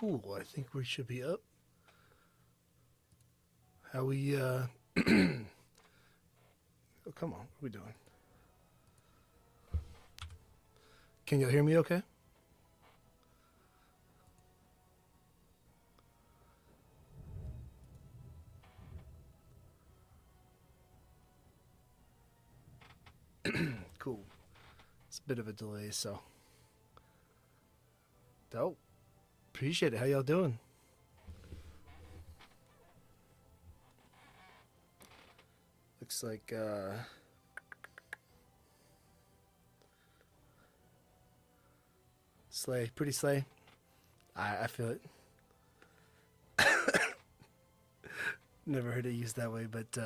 Cool. I think we should be up. How we, oh, come on. What are we doing? Can you hear me okay? Cool. It's a bit of a delay, so. Dope. Appreciate it. How y'all doing? Looks like, slay. Pretty slay. I feel it. Never heard it used that way, but,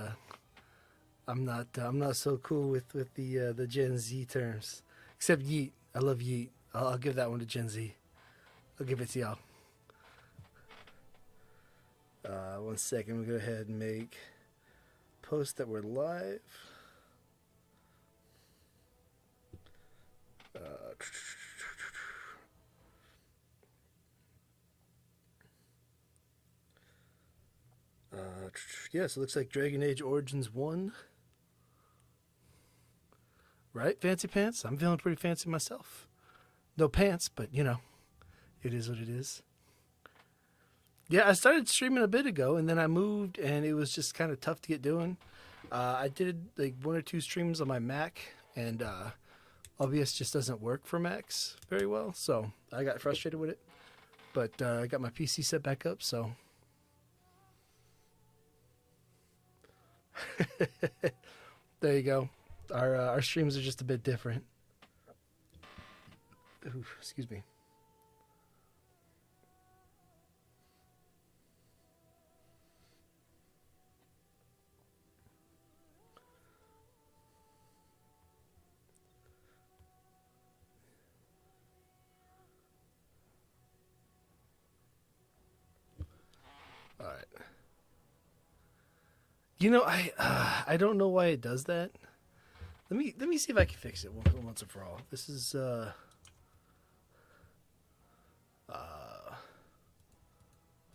I'm not so cool with the Gen Z terms. Except yeet. I love yeet. I'll give that one to Gen Z. I'll give it to y'all. 1 second. We'll go ahead and make post that we're live. Yeah, so it looks like Dragon Age Origins 1. Right, Fancy Pants? I'm feeling pretty fancy myself. No pants, but you know, it is what it is. Yeah, I started streaming a bit ago, and then I moved, and it was just kind of tough to get doing. I did like 1 or 2 streams on my Mac, and OBS just doesn't work for Macs very well, so I got frustrated with it. But I got my PC set back up, so. There you go. Our streams are just a bit different. Ooh, excuse me. All right. You know, I don't know why it does that. Let me see if I can fix it once and for all. This is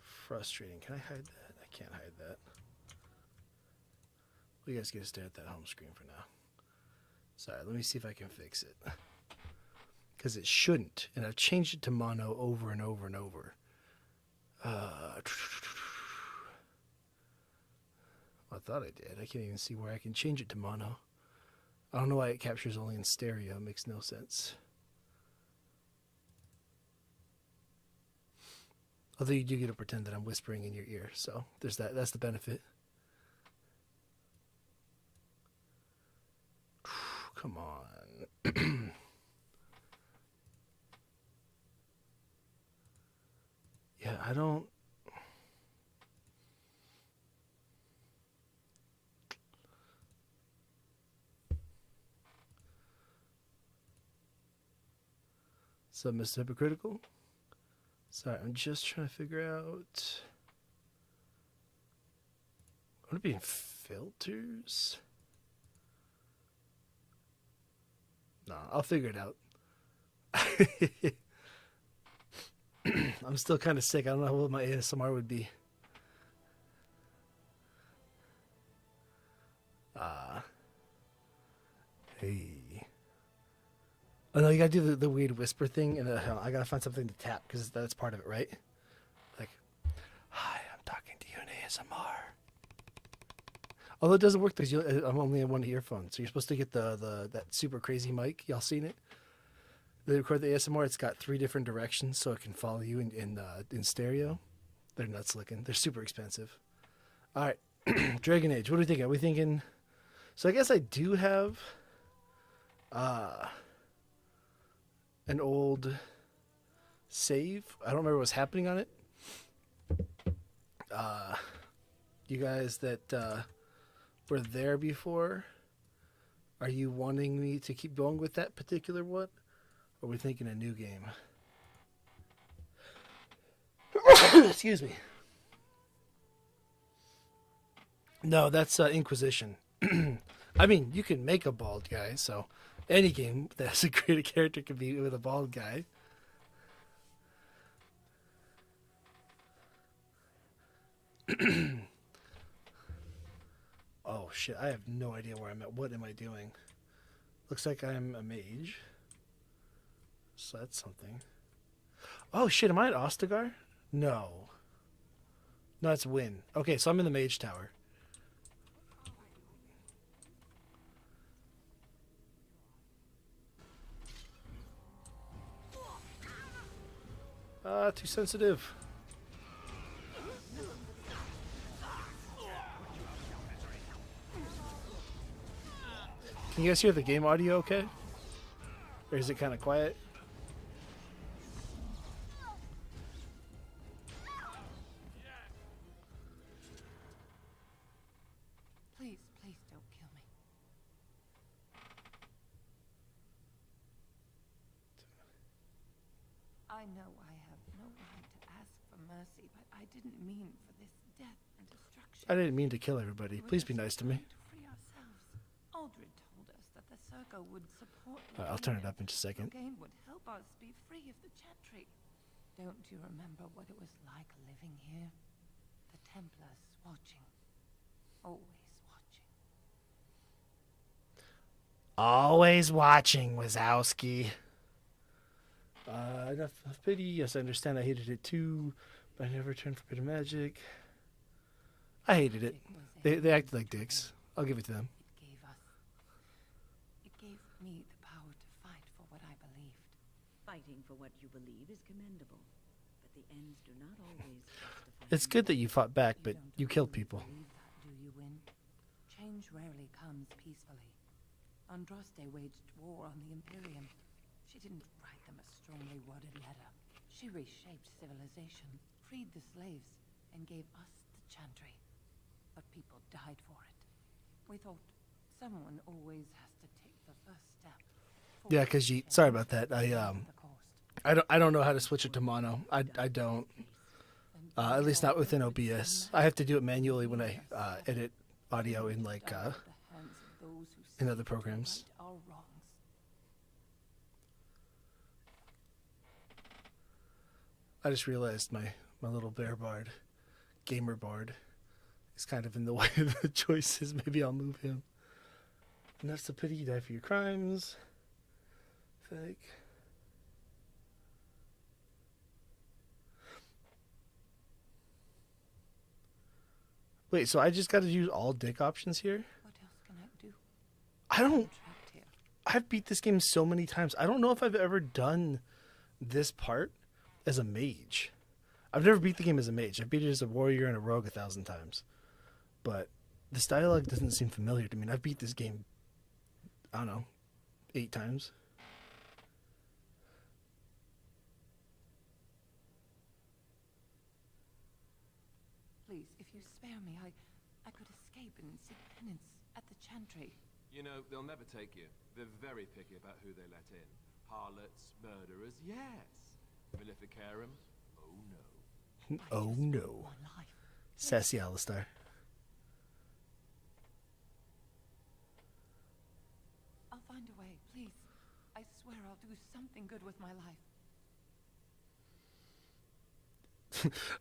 frustrating. Can I hide that? I can't hide that. Well, you guys get to stare at that home screen for now. Sorry, let me see if I can fix it. Because it shouldn't, and I've changed it to mono over and over and over. I thought I did. I can't even see where I can change it to mono. I don't know why it captures only in stereo. It makes no sense. Although you do get to pretend that I'm whispering in your ear, so there's that. That's the benefit. Come on. Yeah, I don't. So, Mr. Hypocritical? Sorry, I'm just trying to figure out. Would it be in filters? No, I'll figure it out. I'm still kind of sick. I don't know what my ASMR would be. Hey. Oh no, you gotta do the weird whisper thing, and I gotta find something to tap because that's part of it, right? Like, hi, I'm talking to you in ASMR. Although it doesn't work because I'm only on one earphone, so you're supposed to get that super crazy mic. Y'all seen it? They record the ASMR. It's got 3 different directions, so it can follow you in stereo. They're nuts looking. They're super expensive. All right, Dragon Age. What do we think? Are we thinking? So I guess I do have an old save. I don't remember what's happening on it. You guys that were there before, are you wanting me to keep going with that particular one? Or are we thinking a new game? Excuse me. No, that's Inquisition. I mean, you can make a bald guy, so any game that has a creative character can be with a bald guy. Oh shit, I have no idea where I'm at. What am I doing? Looks like I'm a mage. So that's something. Oh shit, am I at Ostagar? No. No, it's Win. Okay, so I'm in the mage tower. Too sensitive. Can you guys hear the game audio okay? Or is it kind of quiet? Please, please don't kill me. I know I have no right to ask for mercy, but I didn't mean for this death and destruction. I didn't mean to kill everybody. We were Please be just nice to me. trying to free ourselves. Aldred told us that the Circle would support I'll turn it up in just a second. Gain would help us be free of the Chantry. Don't you remember what it was like living here? The Templars watching. Always watching. Always watching, Wazowski. Enough of pity. Yes, I understand. I hated it too, but I never turned for bit of magic. I hated it. They acted like dicks. I'll give it to them. It gave me the power to fight for what I believed. Fighting for what you believe is commendable, but the ends do not always justify. It's good that you fought back, but you killed people. Believe that, do you, Win? Change rarely comes peacefully. Andraste waged war on the Imperium. She didn't write them a strongly worded letter. She reshaped civilization, freed the slaves, and gave us the Chantry. But people died for it. We thought someone always has to take the first step. Yeah, because sorry about that. I don't know how to switch it to mono. I don't. At least not within OBS. I have to do it manually when I edit audio in like in other programs. I just realized my little bear bard, gamer bard, is kind of in the way of the choices. Maybe I'll move him. And that's the pity. You die for your crimes. Fake. Wait, so I just got to use all dick options here? What else can I do? I don't. I'm trapped here. I've beat this game so many times. I don't know if I've ever done this part as a mage. I've never beat the game as a mage. I beat it as a warrior and a rogue 1,000 times. But this dialogue doesn't seem familiar to me. And I've beat this game, I don't know, 8 times. Please, if you spare me, I could escape and seek penance at the Chantry. You know, they'll never take you. They're very picky about who they let in. Harlots, murderers, yes. Maleficarum, oh no. Oh no. Sassy Alistar. I'll find a way, please. I swear I'll do something good with my life.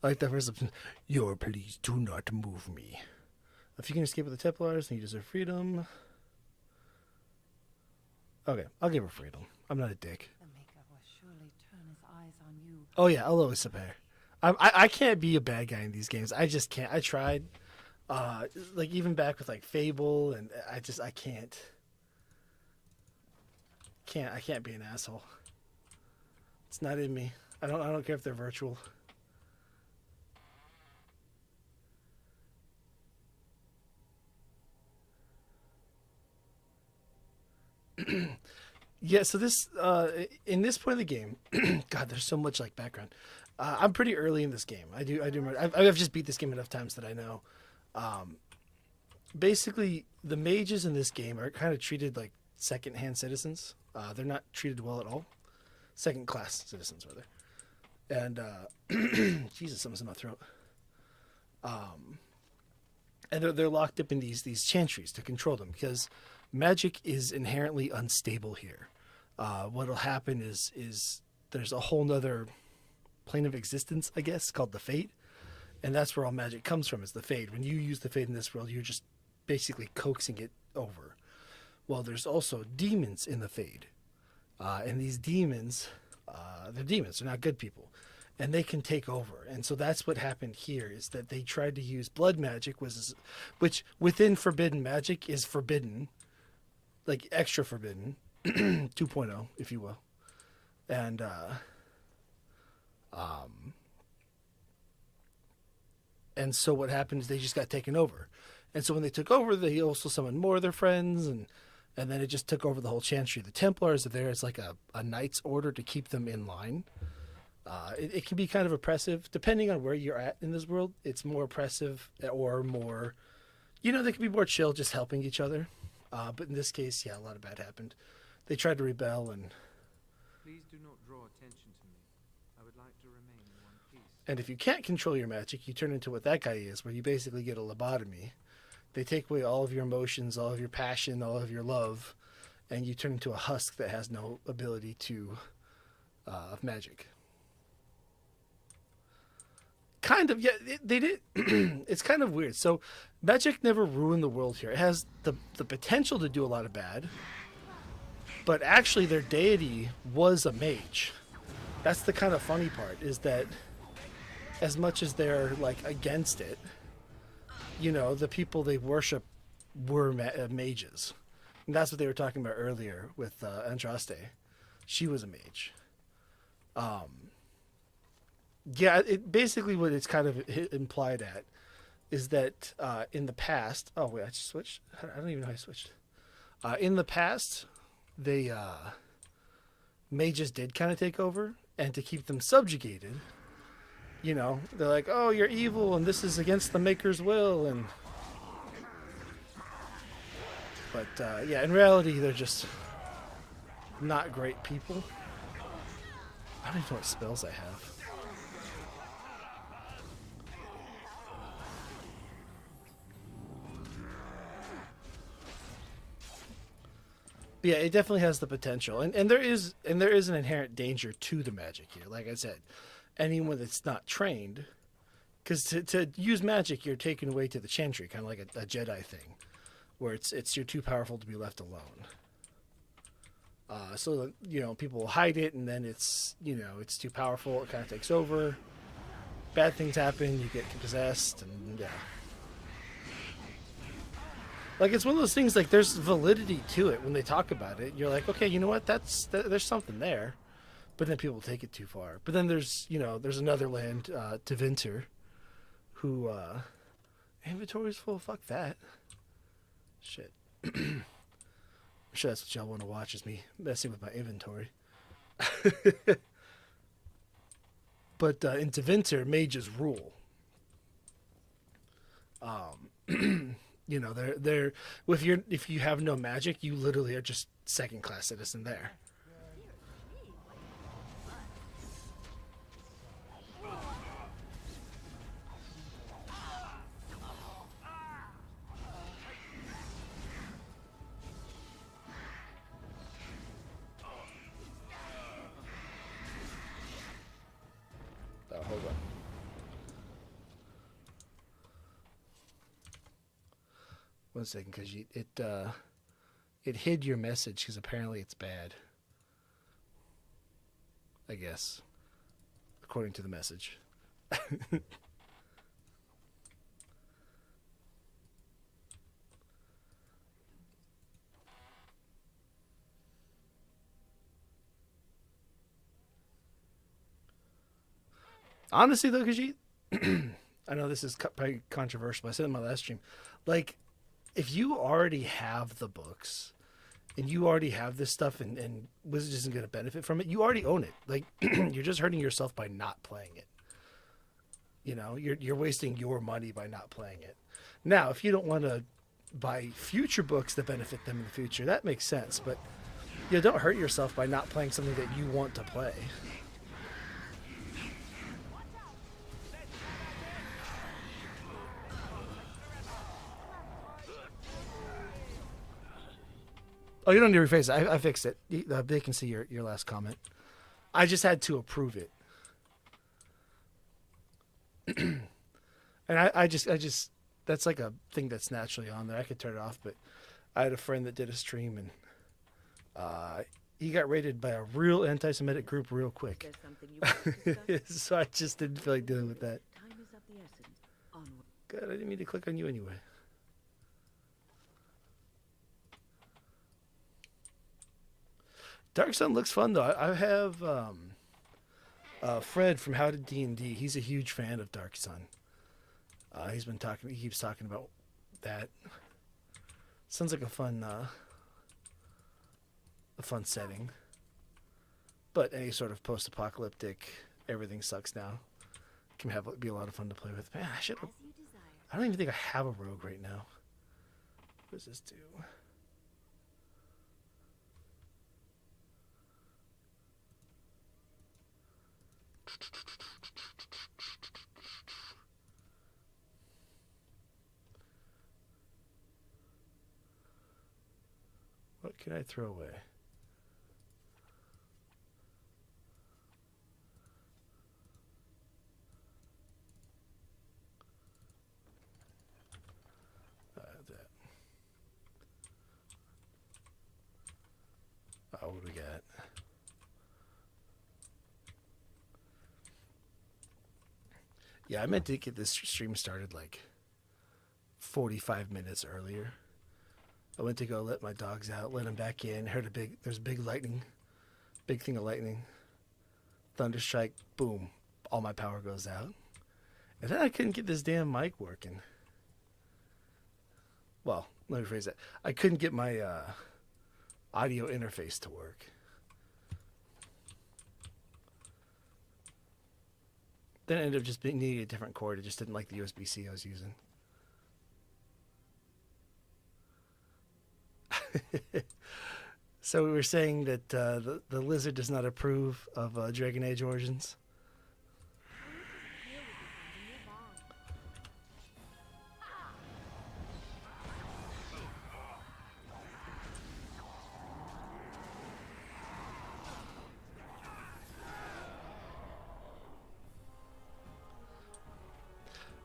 I like that first option. Your please do not move me. If you can escape with the Templars, then you deserve freedom. Okay, I'll give her freedom. I'm not a dick. The Maker will surely turn his eyes on you. Oh yeah, I'll always support. I can't be a bad guy in these games. I just can't. I tried, like even back with like Fable, and I can't. I can't be an asshole. It's not in me. I don't care if they're virtual. Yeah, so this in this point of the game, God, there's so much like background. I'm pretty early in this game. I've just beat this game enough times that I know. Basically, the mages in this game are kind of treated like second-hand citizens. They're not treated well at all. Second-class citizens, rather. And Jesus, something's in my throat. And they're locked up in these chantries to control them because magic is inherently unstable here. What'll happen is there's a whole nother plane of existence, I guess, called the Fate, And that's where all magic comes from, is the Fade. When you use the Fade in this world, you're just basically coaxing it over. Well, there's also demons in the Fade. And these demons, they're demons. They're not good people. And they can take over. And so that's what happened here, is that they tried to use blood magic, which within forbidden magic is forbidden, like extra forbidden, 2.0, if you will. And so what happened is they just got taken over. And so when they took over, they also summoned more of their friends, and then it just took over the whole Chantry. The Templars are there as like a knight's order to keep them in line. It can be kind of oppressive. Depending on where you're at in this world, it's more oppressive or more, they can be more chill, just helping each other. But in this case, yeah, a lot of bad happened. They tried to rebel, and... Please do not draw attention to me. I would like to remain in one piece. And if you can't control your magic, you turn into what that guy is, where you basically get a lobotomy. They take away all of your emotions, all of your passion, all of your love, and you turn into a husk that has no ability to of magic. Kind of, yeah. They did. It's kind of weird. So, magic never ruined the world here. It has the potential to do a lot of bad, but actually, their deity was a mage. That's the kind of funny part, is that as much as they're like against it, the people they worship were mages. And that's what they were talking about earlier with Andraste. She was a mage. Yeah, it basically what it's kind of implied at is that in the past... Oh, wait, I just switched? I don't even know how I switched. In the past, they... mages did kind of take over, and to keep them subjugated, they're like, oh, you're evil, and this is against the Maker's will, But, yeah, in reality, they're just not great people. I don't even know what spells I have. Yeah, it definitely has the potential, and there is an inherent danger to the magic here. Like I said, anyone that's not trained, because to use magic, you're taken away to the Chantry, kind of like a Jedi thing, where you're too powerful to be left alone. So people will hide it, and then it's too powerful. It kind of takes over. Bad things happen. You get possessed, and yeah. Like, it's one of those things, like, there's validity to it when they talk about it. You're like, okay, you know what? There's something there. But then people take it too far. But then there's another land, Tevinter, who, inventory's full. Fuck that. Shit. I'm sure that's what y'all want to watch, is me messing with my inventory. But in Tevinter, mages rule. They're if you have no magic, you literally are just second-class citizen there. Oh, hold on. One second, because it hid your message, because apparently it's bad. I guess, according to the message. Honestly, though, Khajiit, I know this is probably controversial, but I said it in my last stream, like, if you already have the books and you already have this stuff and Wizards isn't going to benefit from it, you already own it. Like, you're just hurting yourself by not playing it. You're wasting your money by not playing it. Now, if you don't want to buy future books that benefit them in the future, that makes sense. But don't hurt yourself by not playing something that you want to play. Oh, you don't need to rephrase it. I fixed it. They can see your last comment. I just had to approve it. And I just, that's like a thing that's naturally on there. I could turn it off, but I had a friend that did a stream and he got raided by a real anti-Semitic group real Is quick. there something you want to discuss? So I just didn't feel like dealing with that. Time is of the essence. Onward. God, I didn't mean to click on you anyway. Dark Sun looks fun though. I have Fred from How to D&D. He's a huge fan of Dark Sun. He's been talking. He keeps talking about that. Sounds like a fun setting. But any sort of post-apocalyptic, everything sucks now, can be a lot of fun to play with. Man, I should. I don't even think I have a rogue right now. What does this do? What can I throw away? That. What do we got? Yeah, I meant to get this stream started like 45 minutes earlier. I went to go let my dogs out, let them back in. Heard there's a big thing of lightning. Thunderstrike, boom, all my power goes out. And then I couldn't get this damn mic working. Well, let me rephrase that. I couldn't get my audio interface to work. Then I ended up just needing a different cord. It just didn't like the USB-C I was using. So we were saying that the lizard does not approve of Dragon Age Origins.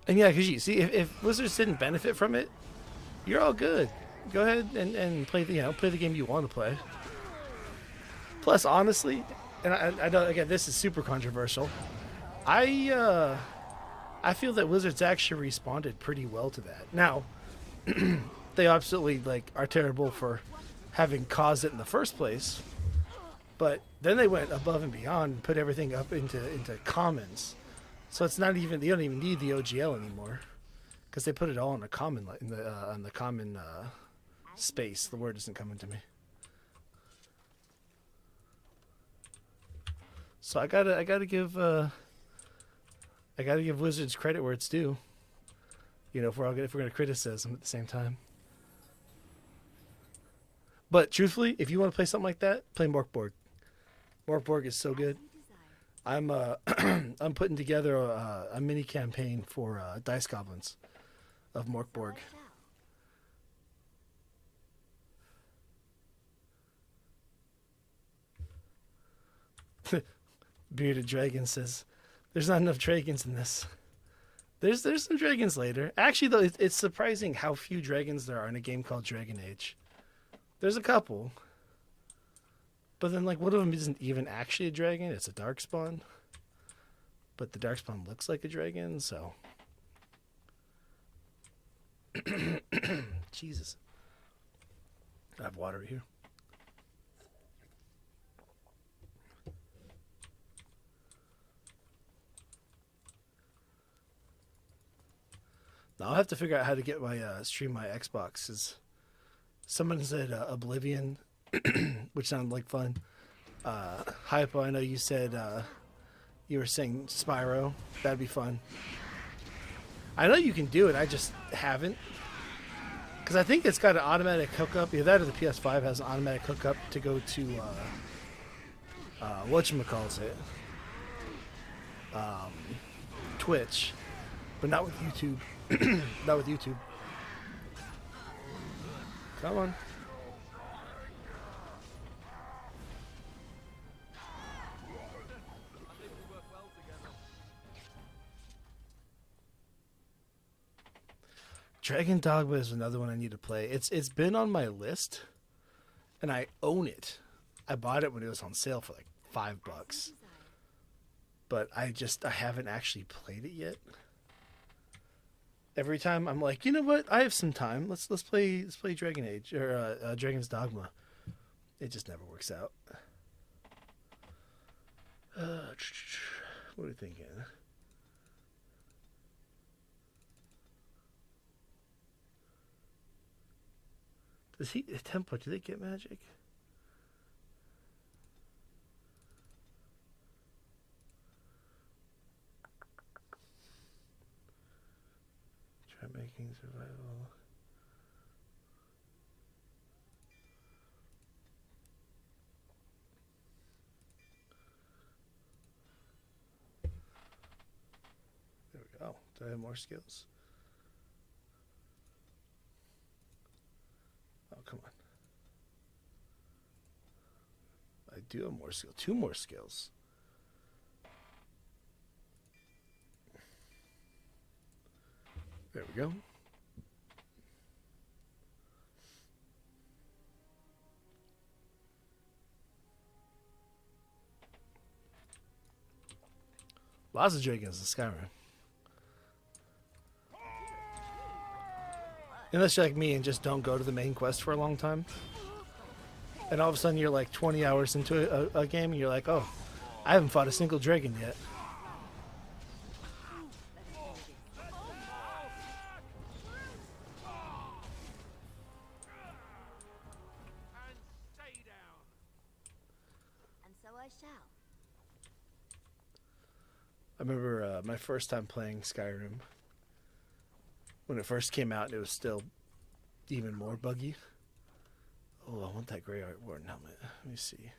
And yeah, because you see, if Wizards didn't benefit from it, you're all good. Go ahead and play the game you want to play. Plus, honestly, and I know again this is super controversial. I feel that Wizards actually responded pretty well to that. Now, they absolutely are terrible for having caused it in the first place, but then they went above and beyond and put everything up into commons. So it's not even, you don't even need the OGL anymore, because they put it all in a common on the common space. The word isn't coming to me. So I gotta give Wizards credit where it's due. You know, if we're gonna criticize them at the same time. But truthfully, if you want to play something like that, play Morkborg. Morkborg is so good. I'm I'm putting together a mini campaign for Dice Goblins of Morkborg. Bearded Dragon says, "There's not enough dragons in this." There's some dragons later. Actually, though, it's surprising how few dragons there are in a game called Dragon Age. There's a couple. But then, one of them isn't even actually a dragon. It's a Darkspawn. But the Darkspawn looks like a dragon, so... Jesus. I have water here. Now I'll have to figure out how to get my stream my Xbox. 'Cause someone said Oblivion, which sounded like fun. Hypo, I know you said you were saying Spyro. That'd be fun. I know you can do it. I just haven't. Because I think it's got an automatic hookup. Either that or the PS5 has an automatic hookup to go to whatchamacallit, Twitch, but not with YouTube. Not with YouTube. Come on. Dragon Dogma is another one I need to play. It's been on my list, and I own it. I bought it when it was on sale for like $5, but I haven't actually played it yet. Every time I'm like, you know what? I have some time. Let's play Dragon Age or Dragon's Dogma. It just never works out. What are we thinking? Does Tempo? Do they get magic? Try making survival. There we go. Do I have more skills? Oh, come on. I do have more skills. 2 more skills. There we go. Lots of dragons in Skyrim. Unless you're like me and just don't go to the main quest for a long time. And all of a sudden you're like 20 hours into a game and you're like, oh, I haven't fought a single dragon yet. And so I shall. I remember my first time playing Skyrim. When it first came out, it was still even more buggy. Oh, I want that Grey Art Warden helmet. Let me see.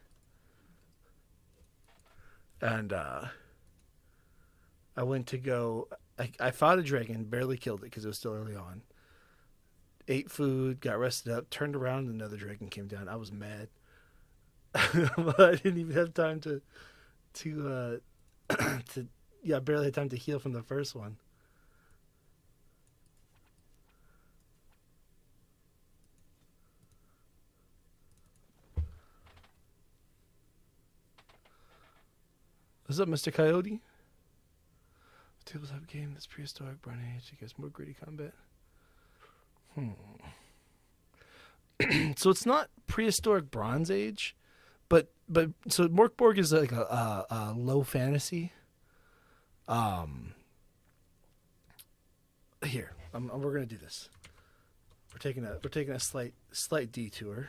And I went to go... I fought a dragon, barely killed it because it was still early on. Ate food, got rested up, turned around, and another dragon came down. I was mad. But I didn't even have time to I barely had time to heal from the first one. What's up, Mr. Coyote? Tabletop game that's prehistoric, Bronze Age. It gets more gritty combat. So it's not prehistoric Bronze Age, but so Morkborg is like a low fantasy. Here, we're gonna do this. We're taking a slight detour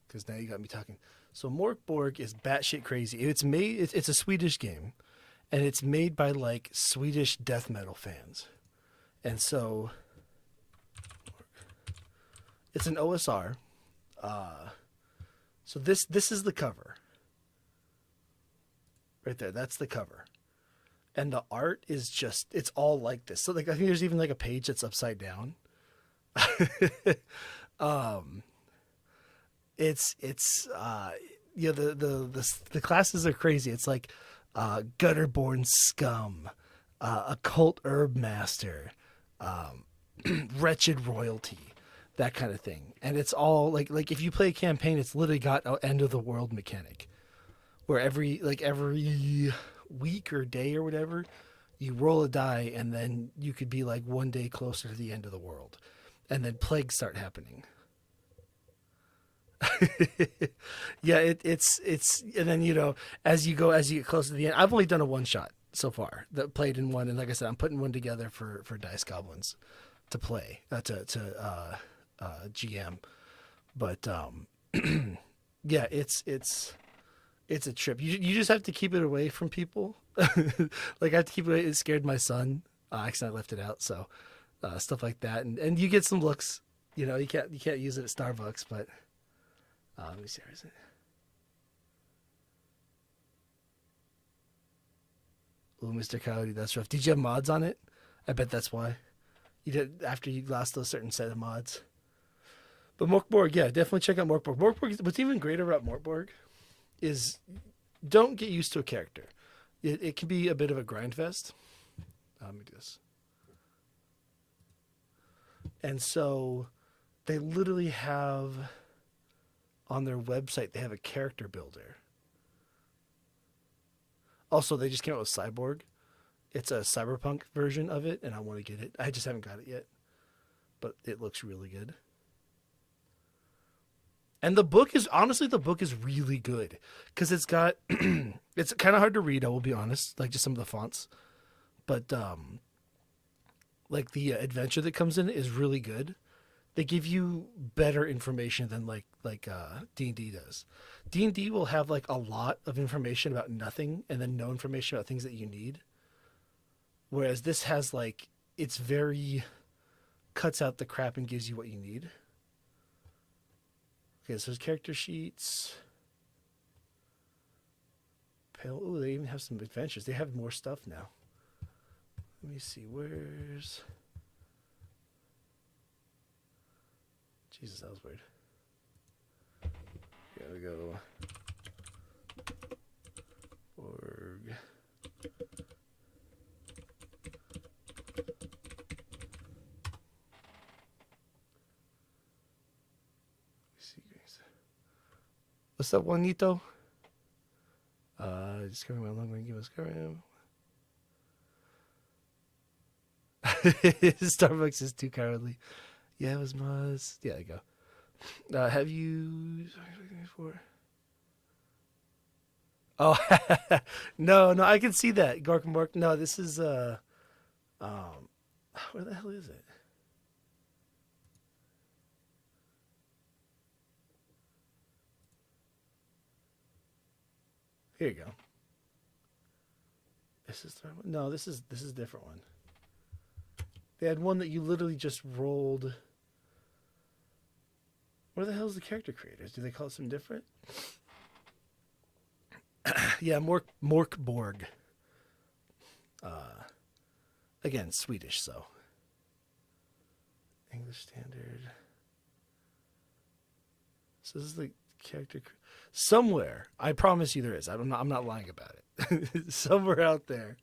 because now you got me talking. So Morkborg is batshit crazy. It's a Swedish game, and it's made by like Swedish death metal fans, and so it's an OSR. So this is the cover. Right there, that's the cover. And the art is just, it's all like this. So like, I think there's even like a page that's upside down. The classes are crazy. It's like Gutterborn Scum, Occult Herb Master, Wretched Royalty, that kind of thing. And it's all like if you play a campaign, it's literally got an end of the world mechanic where every week or day or whatever, you roll a die and then you could be like one day closer to the end of the world, and then plagues start happening. Yeah, it's and then as you get closer to the end, I've only done a one shot so far that played in one, and like I said, I'm putting one together for Dice Goblins to play to GM, but yeah, it's a trip. You just have to keep it away from people. Like I have to keep it away. It scared my son. I accidentally left it out. So stuff like that, and you get some looks. You can't use it at Starbucks, but let me see, where is it? Oh, Mr. Coyote, that's rough. Did you have mods on it? I bet that's why. You did after you lost those certain set of mods. But Morkborg, yeah, definitely check out Morkborg. Morkborg, what's even greater about Morkborg is don't get used to a character. It can be a bit of a grind fest. Let me do this. And so they literally have on their website, they have a character builder. Also, they just came out with Cyborg. It's a cyberpunk version of it, and I want to get it. I just haven't got it yet, but it looks really good. And the book is really good because it's got it's kind of hard to read. I will be honest, like just some of the fonts, but like the adventure that comes in is really good. They give you better information than like D&D does. D&D will have like a lot of information about nothing and then no information about things that you need. Whereas this has like, it's very, cuts out the crap and gives you what you need. Okay, so there's character sheets. Pale, oh, they even have some adventures. They have more stuff now. Let me see, where's... Jesus, that was weird. Gotta go. Org. What's up, Juanito? Discovering my long range game of Skyrim. Starbucks is too cowardly. Yeah, it was Muzz. Yeah, there you go. Have you... Oh, no, I can see that. Gork and Bork. No, this is, where the hell is it? Here you go. This is no. This is a different one. They had one that you literally just rolled. Where the hell is the character creators? Do they call it something different? Yeah, Morkborg. Again, Swedish, so English Standard. So this is the character. Somewhere, I promise you there is. I'm not lying about it. Somewhere out there,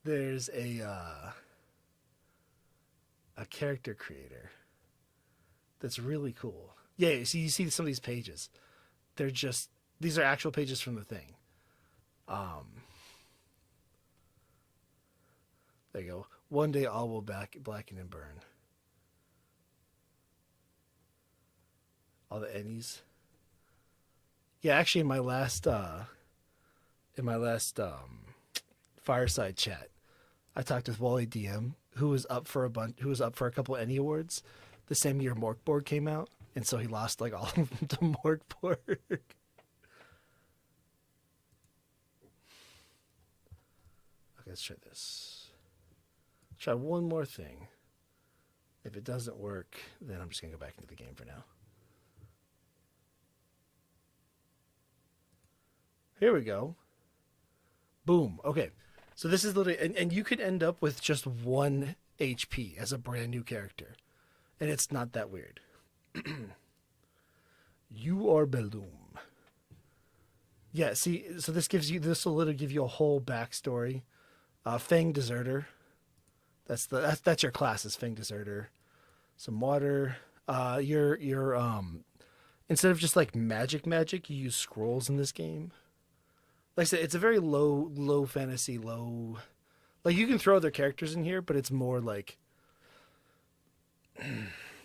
there's a character creator that's really cool. Yeah, so you see some of these pages. They're just, these are actual pages from the thing. There you go. One day all will blacken and burn. All the Ennies. Yeah, actually, in my last fireside chat, I talked with Wally DM, who was up for a couple Ennie awards, the same year Morkborg came out, and so he lost like all of them to Morkborg. Okay, let's try this. Try one more thing. If it doesn't work, then I'm just gonna go back into the game for now. Here we go. Boom. Okay. So this is literally, and you could end up with just 1 HP as a brand new character. And it's not that weird. You are Beldoom. Yeah, see, so this will literally give you a whole backstory. Fang Deserter. That's your class is Fang Deserter. Some water. Your instead of just like magic, you use scrolls in this game. Like I said, it's a very low fantasy, like you can throw other characters in here, but it's more like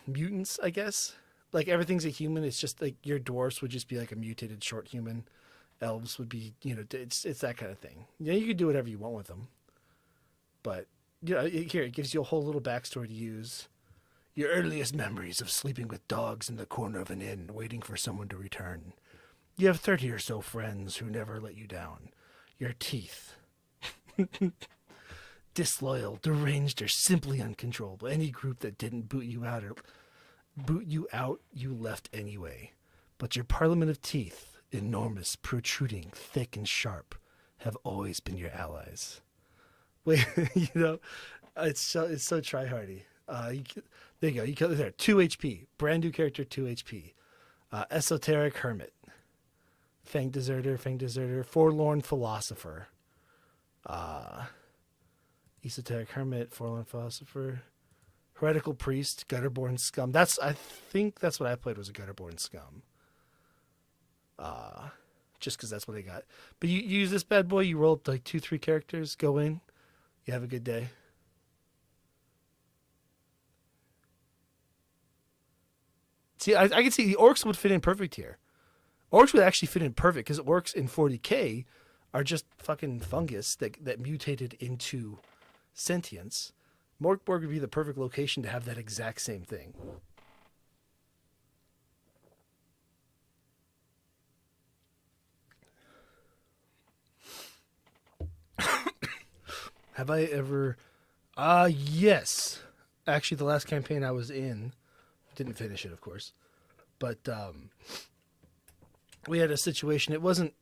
mutants, I guess. Like everything's a human. It's just like your dwarfs would just be like a mutated short human. Elves would be, it's that kind of thing. Yeah, you can do whatever you want with them. But here it gives you a whole little backstory to use. Your earliest memories of sleeping with dogs in the corner of an inn, waiting for someone to return. You have 30 or so friends who never let you down. Your teeth. Disloyal, deranged, or simply uncontrollable. Any group that didn't boot you out, you left anyway. But your parliament of teeth, enormous, protruding, thick, and sharp, have always been your allies. Wait, it's so try-hardy. There you go. There, 2 HP. Brand new character, 2 HP. Esoteric Hermit. Fang Deserter, Forlorn Philosopher. Esoteric Hermit, Forlorn Philosopher. Heretical Priest, Gutterborn Scum. I think that's what I played, was a Gutterborn Scum. Just because that's what I got. But you use this bad boy, you roll up like 2-3 characters, go in, you have a good day. See, I can see the orcs would fit in perfect here. Orcs would actually fit in perfect because orcs in 40k are just fucking fungus that mutated into sentience. Morkborg would be the perfect location to have that exact same thing. Have I ever... yes. Actually, the last campaign I was in, didn't finish it, of course, but we had a situation. It wasn't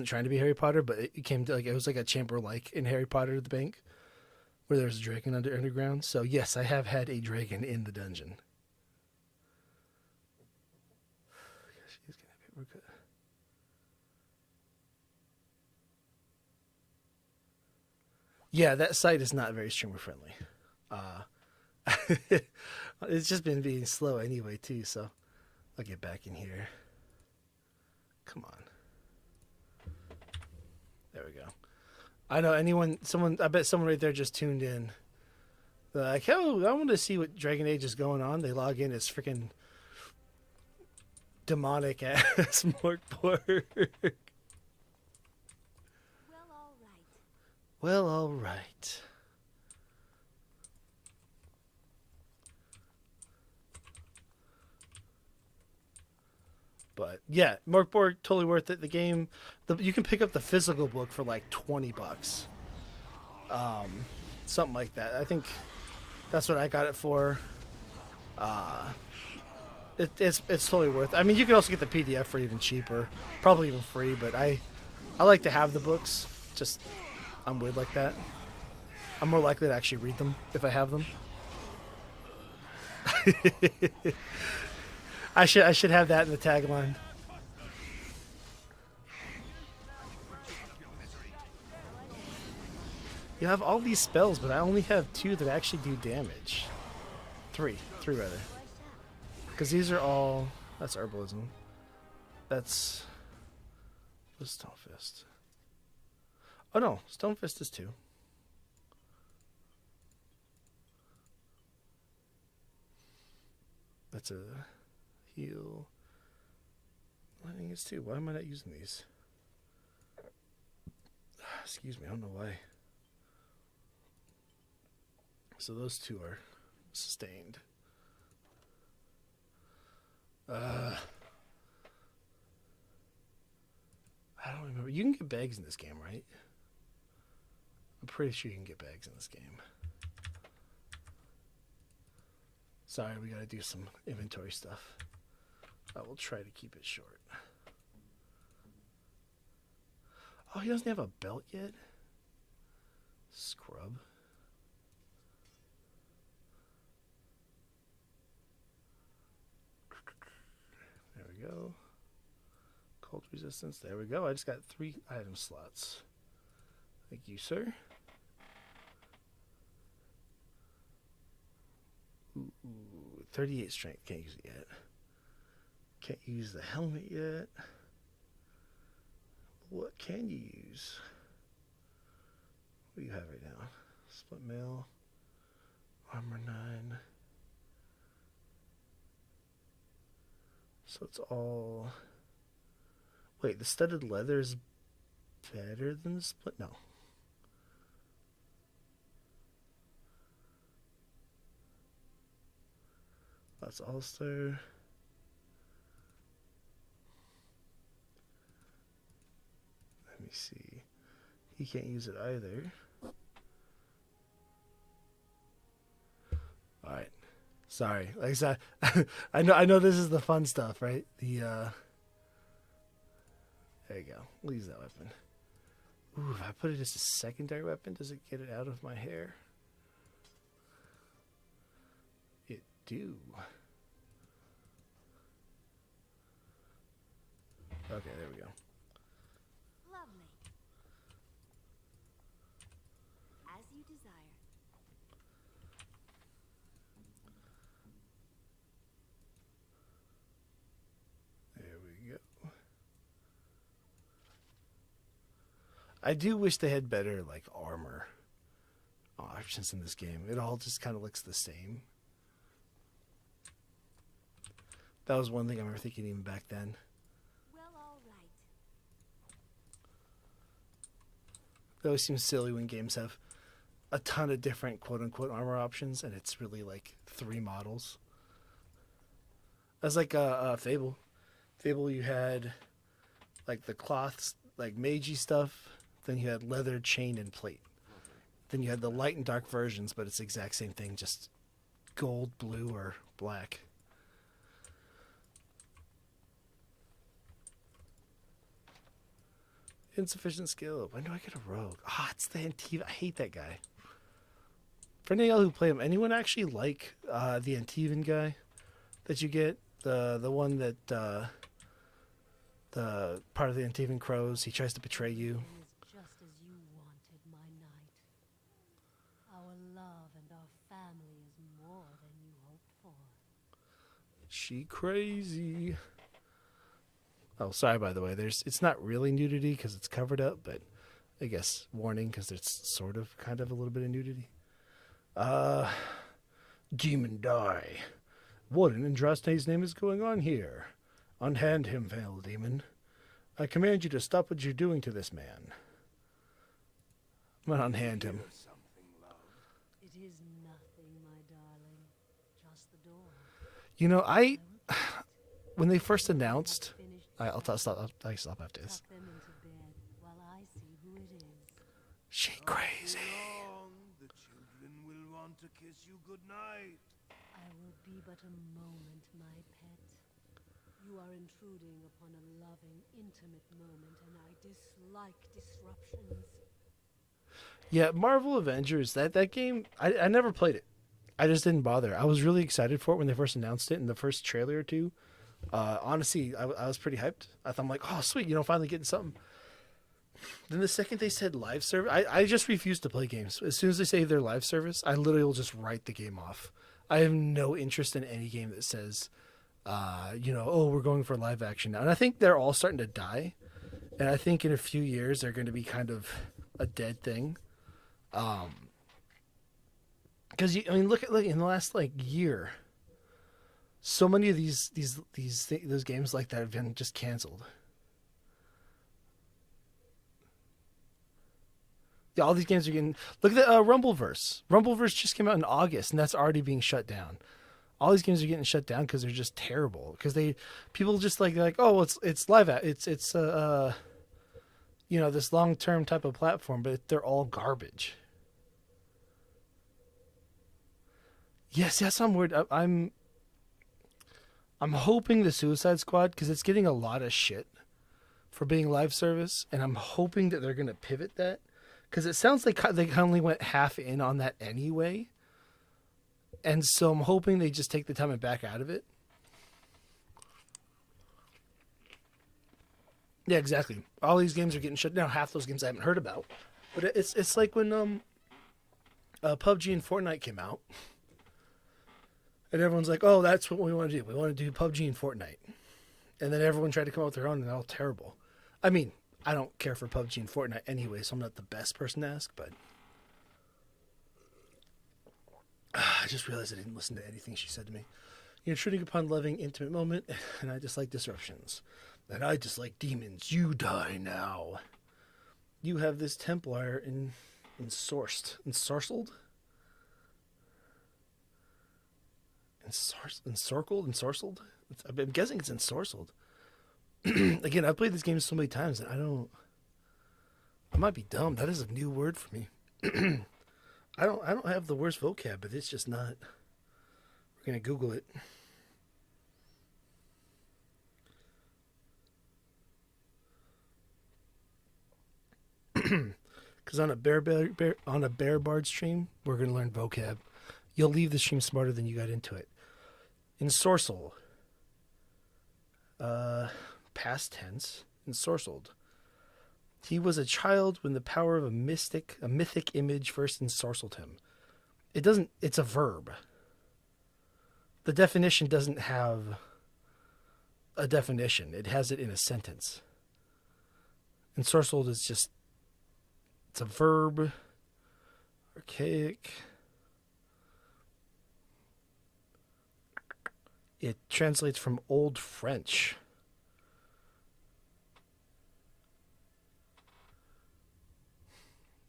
trying to be Harry Potter, but it came to, like, it was like a chamber like in Harry Potter the Bank, where there's a dragon underground. So yes, I have had a dragon in the dungeon. She's gonna be, we're good. Yeah, that site is not very streamer friendly. It's just been being slow anyway too, so I'll get back in here. Come on. There we go. I know I bet someone right there just tuned in. They're like, oh, I want to see what Dragon Age is going on. They log in as freaking demonic ass Morkborg. Well, all right. But yeah, Morkborg, totally worth it. The game, you can pick up the physical book for like $20, something like that. I think that's what I got it for. It's totally worth it. I mean, you can also get the PDF for even cheaper, probably even free. But I like to have the books. Just I'm weird like that. I'm more likely to actually read them if I have them. I should have that in the tagline. You have all these spells, but I only have 2 that actually do damage. 3 rather. Because these are all... That's Herbalism. That's... What's Stonefist? Oh no, Stonefist is 2. That's a... Heal. Lightning is 2. Why am I not using these? Excuse me, I don't know why. So those 2 are sustained. I don't remember. You can get bags in this game, right? I'm pretty sure you can get bags in this game. Sorry, we gotta do some inventory stuff. I will try to keep it short. Oh, he doesn't have a belt yet? Scrub. There we go. Cold resistance. There we go. I just got 3 item slots. Thank you, sir. Ooh, 38 strength. Can't use it yet. Can't use the helmet yet. What can you use? What do you have right now? Split mail. Armor 9. So it's all... Wait, the studded leather is better than the split? No. That's All-Star. Let me see. He can't use it either. Alright. Sorry. Like I said, I know this is the fun stuff, right? There you go. We'll use that weapon. Ooh, if I put it as a secondary weapon, does it get it out of my hair? It do. Okay, there we go. Lovely. As you desire. I do wish they had better like armor options in this game. It all just kind of looks the same. That was one thing I remember thinking even back then. Well, all right. It always seems silly when games have a ton of different quote-unquote armor options, and it's really like 3 models. That's like Fable. Fable, you had like the cloths, like magey stuff. Then you had leather, chain, and plate. Then you had the light and dark versions, but it's the exact same thing, just gold, blue, or black. Insufficient skill. When do I get a rogue? Ah, it's the Antiva. I hate that guy. For any of y'all who play him, anyone actually like the Antivan guy that you get? The one that the part of the Antivan Crows. He tries to betray you. Is just as you wanted, my knight. Our love and our family is more than you hoped for. She crazy. Oh, sorry, by the way. It's not really nudity because it's covered up, but I guess warning because there's sort of kind of a little bit of nudity. Demon die. What in Andraste's name is going on here? Unhand him, Veil Demon. I command you to stop what you're doing to this man. I'm gonna unhand him. It is nothing, my darling. Just the door. You know, when they first announced, I'll stop after this. Tuck them into bed while I see who it is. She crazy. The children will want to kiss you goodnight. I will be but a moment, my pet. You are intruding upon a loving, intimate moment, and I dislike disruptions. Yeah, Marvel Avengers, that game, I never played it. I just didn't bother. I was really excited for it when they first announced it in the first trailer or two. Honestly, I was pretty hyped. I'm like, oh, sweet, finally getting something. Then the second they said live service, I just refuse to play games. As soon as they say they're live service, I literally will just write the game off. I have no interest in any game that says, oh, we're going for live action now. And I think they're all starting to die. And I think in a few years, they're going to be kind of a dead thing. Because look in the last year, so many of those games like that have been just canceled. Yeah, all these games are getting. Look at the Rumbleverse. Rumbleverse just came out in August, and that's already being shut down. All these games are getting shut down because they're just terrible. Because people just like oh, it's live at it's this long term type of platform, but they're all garbage. Yes, I'm worried. I'm hoping the Suicide Squad, because it's getting a lot of shit for being live service, and I'm hoping that they're gonna pivot that. Because it sounds like they only went half in on that anyway. And so I'm hoping they just take the time and back out of it. Yeah, exactly. All these games are getting shut down. Half those games I haven't heard about. But it's like when PUBG and Fortnite came out. And everyone's like, oh, that's what we want to do. We want to do PUBG and Fortnite. And then everyone tried to come up with their own, and they're all terrible. I mean, I don't care for PUBG and Fortnite anyway, so I'm not the best person to ask, but I just realized I didn't listen to anything she said to me. You're intruding upon loving, intimate moment, and I dislike disruptions. And I dislike demons. You die now. You have this Templar ensorcelled? Ensorcelled? I'm guessing it's ensorcelled. Again, I've played this game so many times that I might be dumb. That is a new word for me. I don't have the worst vocab, but it's just not. We're gonna Google it. Because on a Bear Bard stream, we're gonna learn vocab. You'll leave the stream smarter than you got into it. Ensorcel. Past tense. Ensorcelled. He was a child when the power of a mythic image first ensorcelled him. It's a verb. The definition doesn't have a definition. It has it in a sentence. Ensorcelled is just It's a verb. Archaic. It translates from Old French.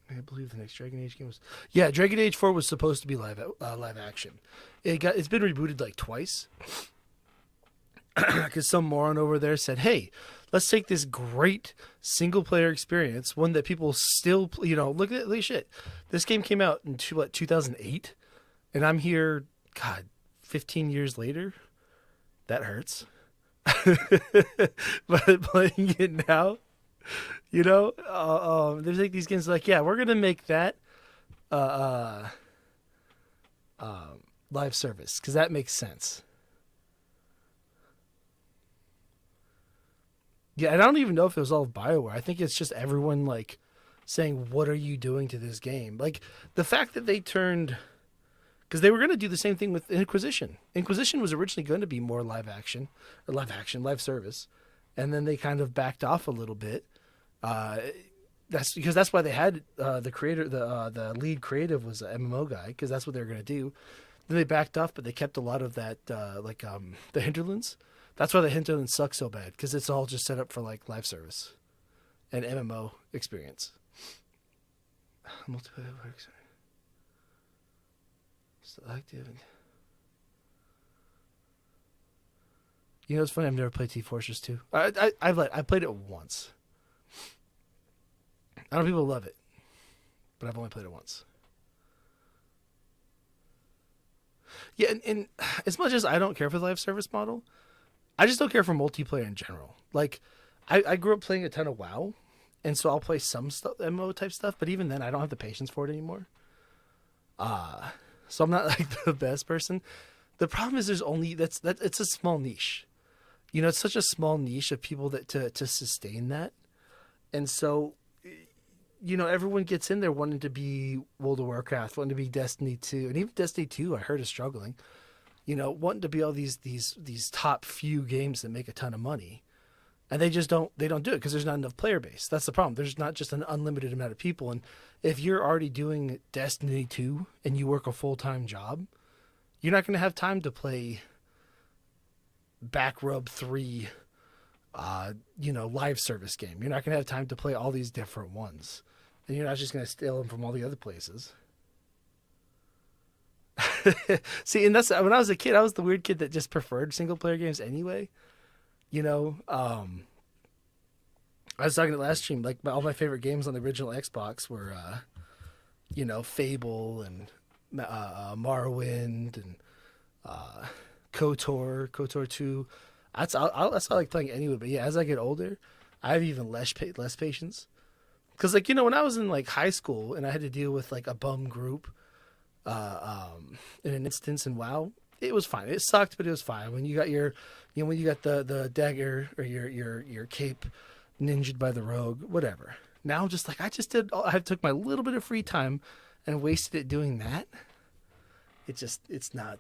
I believe the next Dragon Age game was... Yeah, Dragon Age 4 was supposed to be live action. It's been rebooted like twice. Because some moron over there said, hey, let's take this great single-player experience, one that people still... look at this shit. This game came out in 2008? And I'm here, God, 15 years later? That hurts. But playing it now... there's like these games like, yeah, we're gonna make that live service because that makes sense. Yeah, and I don't even know if it was all of BioWare. I think it's just everyone like saying, "What are you doing to this game?" Like the fact that they turned, because they were gonna do the same thing with Inquisition. Inquisition was originally going to be more live service, and then they kind of backed off a little bit. That's why they had the creator, the lead creative was an MMO guy, because that's what they were going to do. Then they backed off, but they kept a lot of that, the Hinterlands. That's why the Hinterlands suck so bad, because it's all just set up for like live service and MMO experience. Multiplayer works. Selective. It's funny. I've never played Team Fortress 2. I played it once. I know people love it, but I've only played it once. Yeah, and as much as I don't care for the live service model, I just don't care for multiplayer in general. Like, I grew up playing a ton of WoW, and so I'll play some stuff, MMO type stuff, but even then, I don't have the patience for it anymore. So I'm not like the best person. The problem is there's only it's a small niche. It's such a small niche of people that to sustain that, and so. Everyone gets in there wanting to be World of Warcraft, wanting to be Destiny 2, and even Destiny 2 I heard is struggling. Wanting to be all these top few games that make a ton of money, and they just don't do it because there's not enough player base. That's the problem. There's not just an unlimited amount of people, and if you're already doing Destiny 2 and you work a full-time job, you're not going to have time to play Backrub 3 live service game. You're not going to have time to play all these different ones. And you're not just going to steal them from all the other places. See, and that's when I was a kid, I was the weird kid that just preferred single player games anyway. I was talking at last stream, like all my favorite games on the original Xbox were, Fable and Morrowind and KOTOR 2. That's I like playing anyway. But yeah, as I get older, I have even less patience. Because when I was in like high school and I had to deal with like a bum group, in an instance in WoW, it was fine. It sucked, but it was fine. When you got when you got the dagger or your cape ninja'd by the rogue, whatever. Now I'm just like I took my little bit of free time and wasted it doing that. It's not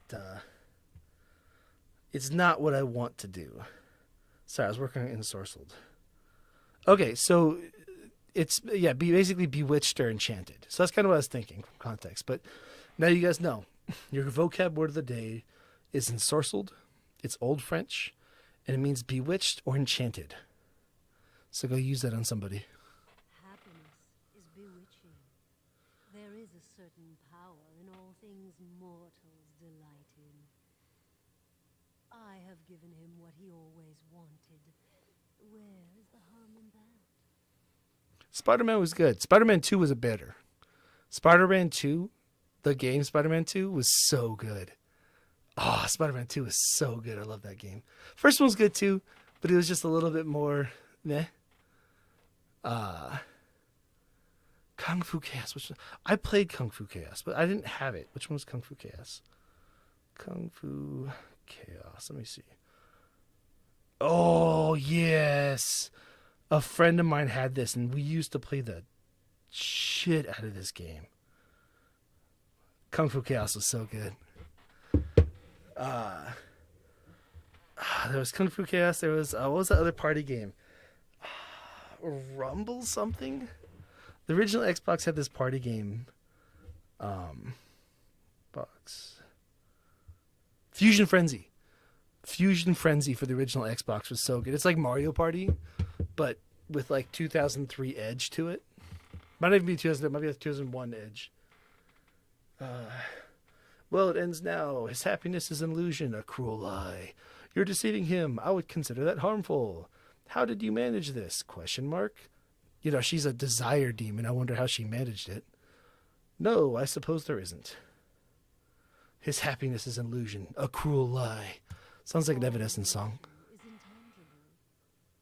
what I want to do. Sorry, I was working on Ensorcelled. Okay, so it's basically Bewitched or Enchanted. So that's kind of what I was thinking from context. But now you guys know your vocab word of the day is Ensorcelled. It's Old French, and it means bewitched or enchanted. So go use that on somebody. Happiness is bewitching. There is a certain power in all things mortals delight in. I have given him what he always wanted. Where is the harm in that? Spider-Man was good. Spider-Man 2 was a better. Spider-Man 2, the game Spider-Man 2, was so good. Oh, Spider-Man 2 was so good. I love that game. First one was good too, but it was just a little bit more meh. Kung Fu Chaos. I played Kung Fu Chaos, but I didn't have it. Which one was Kung Fu Chaos? Kung Fu Chaos. Let me see. Oh, yes. A friend of mine had this, and we used to play the shit out of this game. Kung Fu Chaos was so good. There was Kung Fu Chaos. There was, what was the other party game? Rumble something? The original Xbox had this party game. Box. Fusion Frenzy. Fusion Frenzy for the original Xbox was so good. It's like Mario Party, but with like 2003 edge to it. Might not even be 2000. It might be a 2001 edge. Well, it ends now. His happiness is an illusion, a cruel lie. You're deceiving him. I would consider that harmful. How did you manage this? Question mark. You know, she's a desire demon. I wonder how she managed it. No, I suppose there isn't. His happiness is an illusion, a cruel lie. Sounds like an Evanescence song. Is intangible.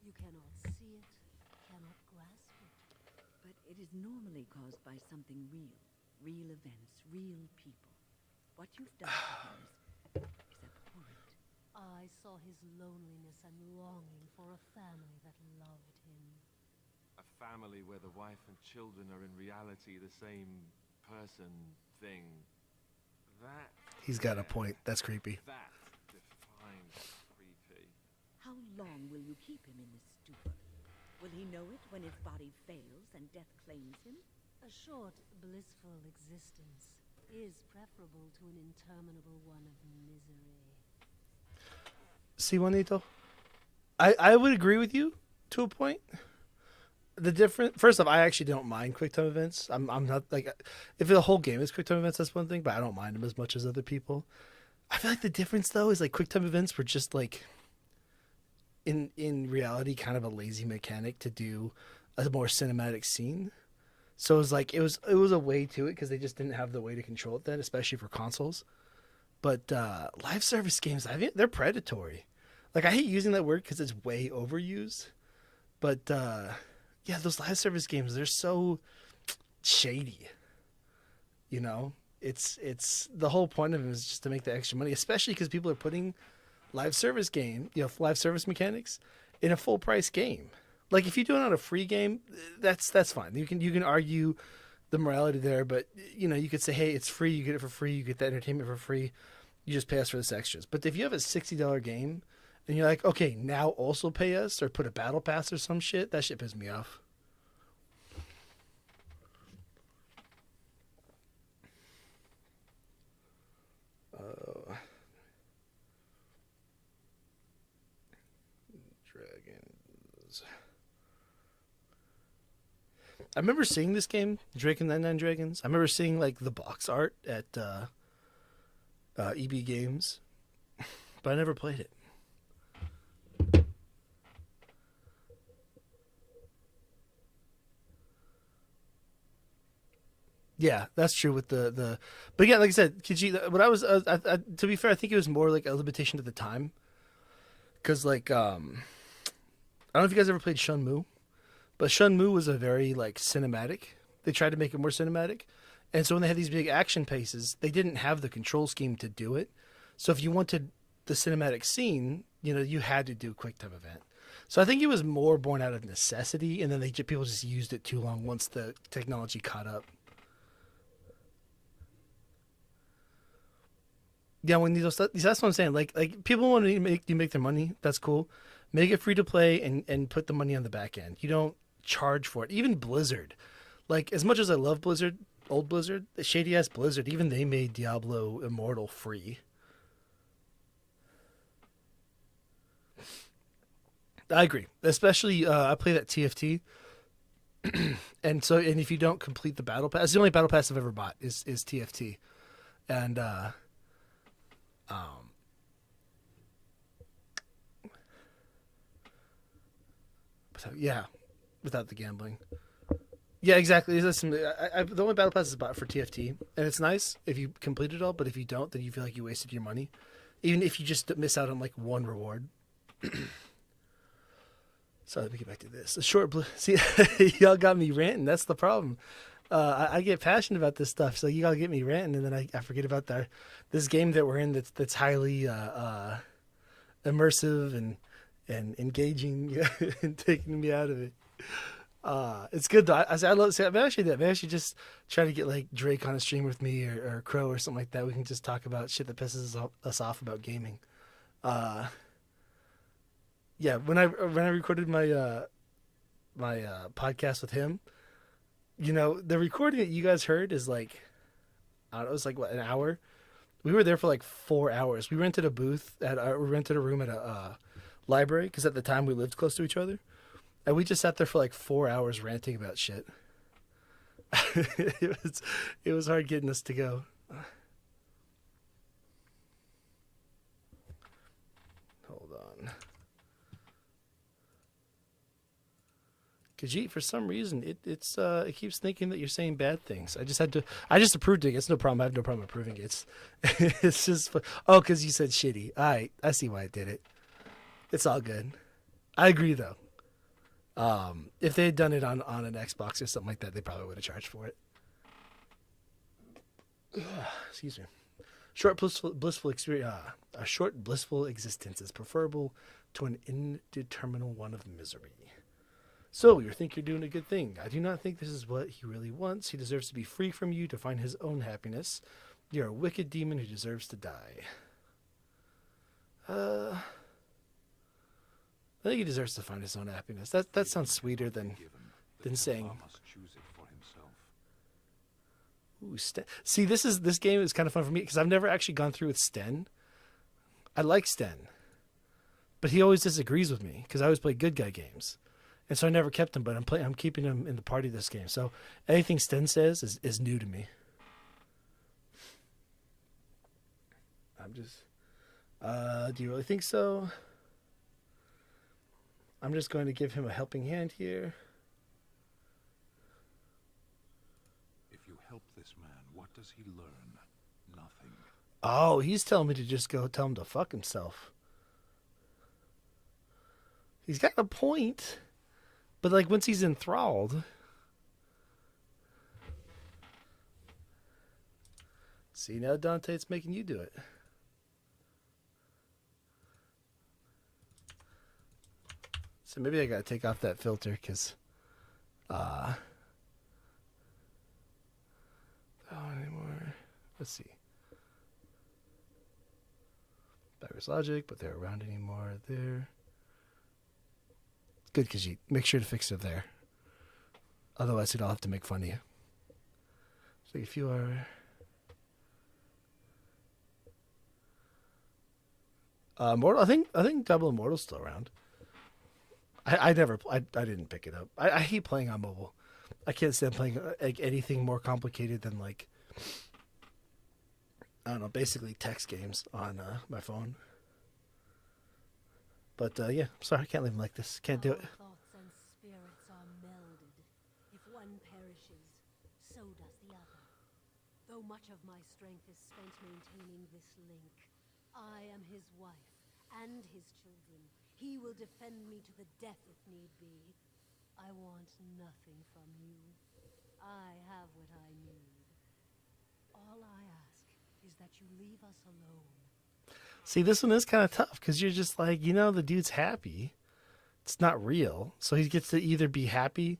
You cannot see it, cannot grasp it. But it is normally caused by something real. Real events, real people. What you've done to him is abhorrent. I saw his loneliness and longing for a family that loved him. A family where the wife and children are in reality the same person, thing. That... He's got a point. That's creepy. That defines creepy. How long will you keep him in this stupor? Will he know it when his body fails and death claims him? A short, blissful existence is preferable to an interminable one of misery. See, Juanito? I would agree with you to a point. The different first off, I actually don't mind QuickTime events. I'm not like if the whole game is QuickTime events, that's one thing, but I don't mind them as much as other people. I feel like the difference though is like QuickTime events were just like in reality kind of a lazy mechanic to do a more cinematic scene. So it was like it was a way to it because they just didn't have the way to control it then, especially for consoles. But live service games, I think they're predatory. Like I hate using that word because it's way overused, but yeah, those live service games, they're so shady. You know, it's the whole point of them is just to make the extra money, especially because people are putting live service mechanics in a full price game. Like if you do it on a free game, that's fine. You can argue the morality there, but you know, you could say, hey, it's free, you get it for free, you get the entertainment for free, you just pay us for this extras. But if you have a $60 game and you're like, okay, now also pay us or put a battle pass or some shit, that shit pisses me off. Dragons. I remember seeing this game, Drake and 99 Dragons. I remember seeing like the box art at EB Games, but I never played it. Yeah, that's true with the. But yeah, like I said, Kiji, what I was to be fair, I think it was more like a limitation at the time, because like I don't know if you guys ever played Shenmue, but Shenmue was a very like cinematic. They tried to make it more cinematic, and so when they had these big action paces, they didn't have the control scheme to do it. So if you wanted the cinematic scene, you know, you had to do a QuickTime event. So I think it was more born out of necessity, and then people just used it too long once the technology caught up. Yeah, when that's what I'm saying. Like people want to make their money. That's cool. Make it free to play and put the money on the back end. You don't charge for it. Even Blizzard, like as much as I love Blizzard, old Blizzard, the shady ass Blizzard, even they made Diablo Immortal free. I agree. Especially I play that TFT, and if you don't complete the battle pass, the only battle pass I've ever bought is TFT, and. So yeah, without the gambling. Yeah, exactly. Listen, the only battle pass is bought for TFT, and it's nice if you complete it all. But if you don't, then you feel like you wasted your money, even if you just miss out on like one reward. So let me get back to this. See, y'all got me ranting. That's the problem. I get passionate about this stuff, so you gotta get me ranting, and then I forget about this game that we're in that's highly immersive and engaging and taking me out of it. It's good though. I love. See, I should just try to get like Drake on a stream with me or Crow or something like that. We can just talk about shit that pisses us off about gaming. Yeah, when I recorded my podcast with him. you know, the recording that you guys heard is like, I don't know, it was like what, an hour. We were there for like 4 hours. We rented a booth we rented a room at a library because at the time we lived close to each other, and we just sat there for like 4 hours ranting about shit. It was hard getting us to go. Hold on. Khajiit, for some reason, it keeps thinking that you're saying bad things. I just approved it. It's no problem. I have no problem approving it. It's just, because you said shitty. All right, I see why I did it. It's all good. I agree though. If they had done it on an Xbox or something like that, they probably would have charged for it. Excuse me. Blissful experience. A short blissful existence is preferable to an indeterminate one of misery. So, you think you're doing a good thing. I do not think this is what he really wants. He deserves to be free from you to find his own happiness. You're a wicked demon who deserves to die. I think he deserves to find his own happiness. That sounds sweeter than saying. Ooh, Sten. See, this game is kind of fun for me because I've never actually gone through with Sten. I like Sten, but he always disagrees with me because I always play good guy games. And so I never kept him, but I'm keeping him in the party this game. So anything Sten says is new to me. I'm just... do you really think so? I'm just going to give him a helping hand here. If you help this man, what does he learn? Nothing. Oh, he's telling me to just go tell him to fuck himself. He's got a point. But, like, once he's enthralled... See, now Dante, it's making you do it. So maybe I gotta take off that filter, because... Oh, anymore. Let's see. Backwards logic, but they're around anymore. There. Good, because you make sure to fix it there. Otherwise, I'll have to make fun of you. So if you are... Mortal, I think Double Immortal's still around. I didn't pick it up. I hate playing on mobile. I can't stand playing like anything more complicated than like, I don't know, basically text games on my phone. But yeah, sorry, I can't leave him like this. Can't do it. Our thoughts and spirits are melded. If one perishes, so does the other. Though much of my strength is spent maintaining this link, I am his wife and his children. He will defend me to the death if need be. I want nothing from you. I have what I need. All I ask is that you leave us alone. See, this one is kind of tough because you're just like, you know, the dude's happy. It's not real. So he gets to either be happy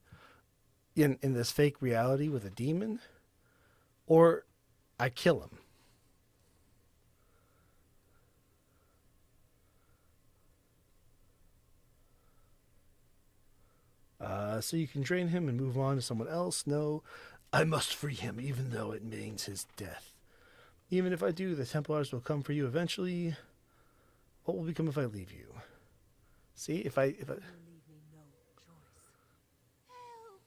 in this fake reality with a demon, or I kill him. So you can drain him and move on to someone else. No, I must free him, even though it means his death. Even if I do, the Templars will come for you eventually. What will become if I leave you? See, if I... You leave me no choice. Help!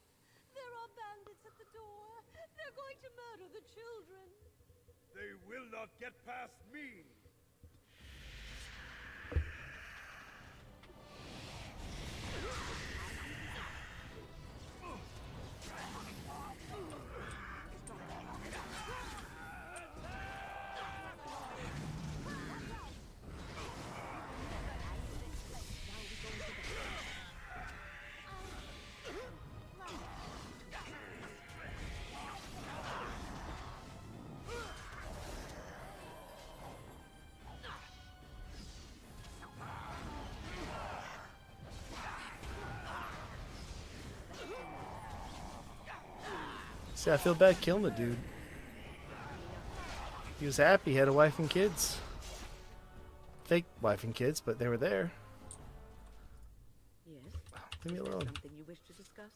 There are bandits at the door. They're going to murder the children. They will not get past me. See, I feel bad killing the dude. He was happy, he had a wife and kids. Fake wife and kids, but they were there. Yes. Leave me alone. Something you wish to discuss?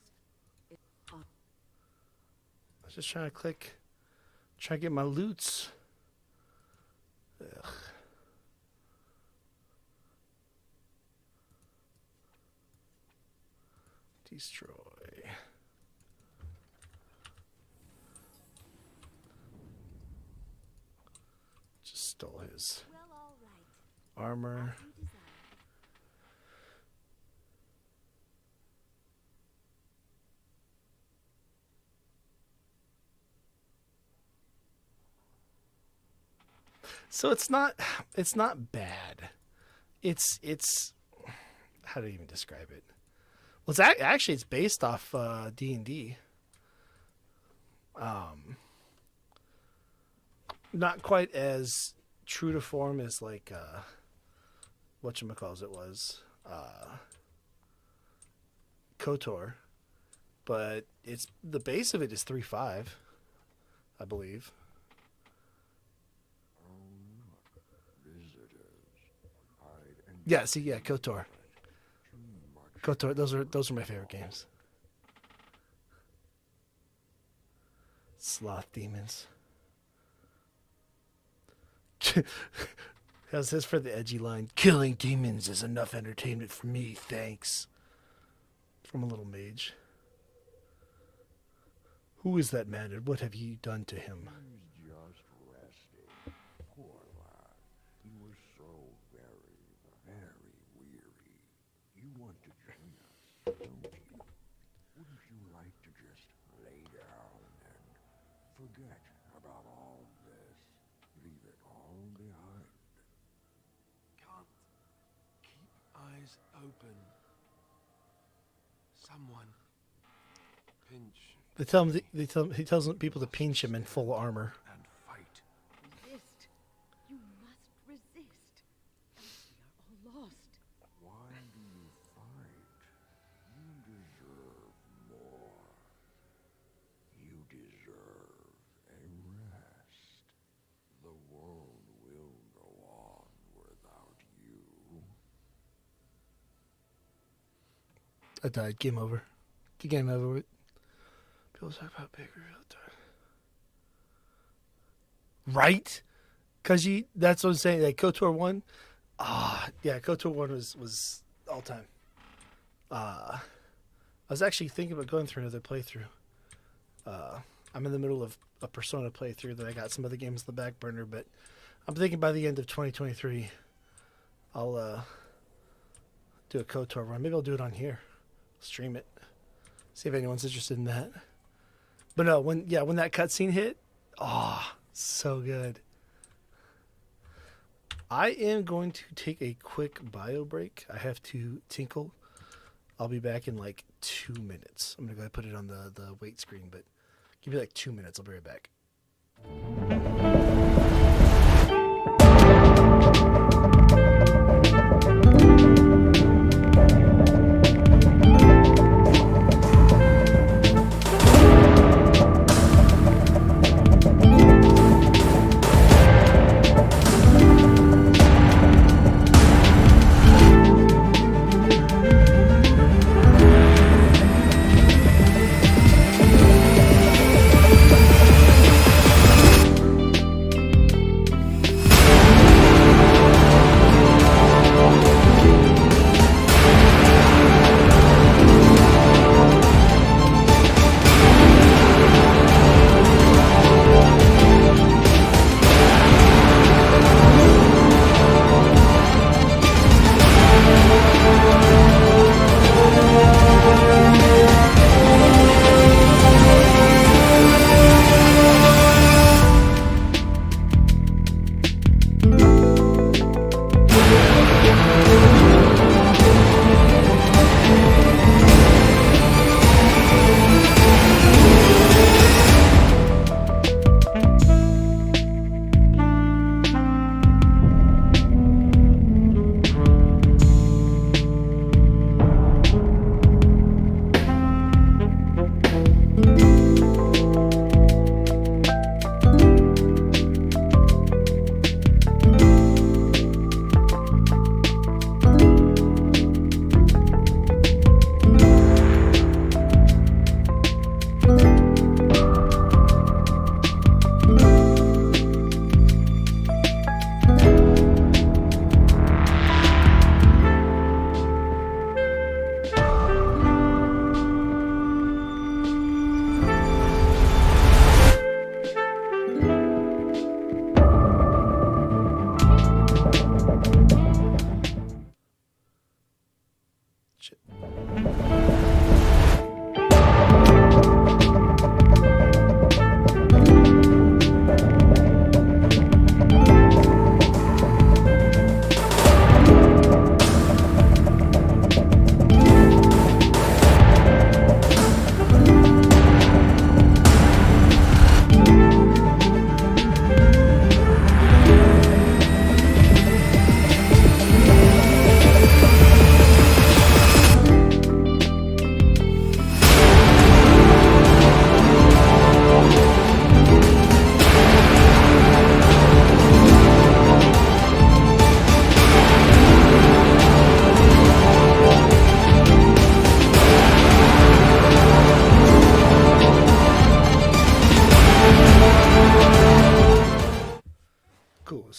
was just trying to click, try to get my loots. Ugh. Destroy. Just stole his Well, all right. armor. As you desire. So it's not bad. It's how do you even describe it? Well, actually it's based off D&D. Not quite as true to form as like whatchamacalls it was KOTOR, but it's the base of it is 3.5, I believe. Yeah, see, yeah, KOTOR. KOTOR, those are my favorite games. Sloth demons. How's this for the edgy line? Killing demons is enough entertainment for me, thanks. From a little mage. Who is that man and what have ye done to him? He's just resting. Poor lad. He was so very, very weary. You want to join us, don't you? Wouldn't you like to just lay down and forget about all this? Leave it all behind. Can't keep eyes open. Someone pinch He tells people to pinch him in full armor. and fight. Resist. You must resist. We are all lost. Why do you fight? You deserve more. You deserve a rest. The world will go on without you. I died. Game over. Game over. People talk about Baker all the time. Right? Because that's what I'm saying. Like KOTOR 1. Yeah, KOTOR 1 was all time. I was actually thinking about going through another playthrough. I'm in the middle of a Persona playthrough that I got some other games in the back burner, but I'm thinking by the end of 2023, I'll do a KOTOR run. Maybe I'll do it on here. Stream it. See if anyone's interested in that. But no, when that cutscene hit, so good. I am going to take a quick bio break. I have to tinkle. I'll be back in like 2 minutes. I'm gonna go ahead and put it on the wait screen, but give me like 2 minutes. I'll be right back.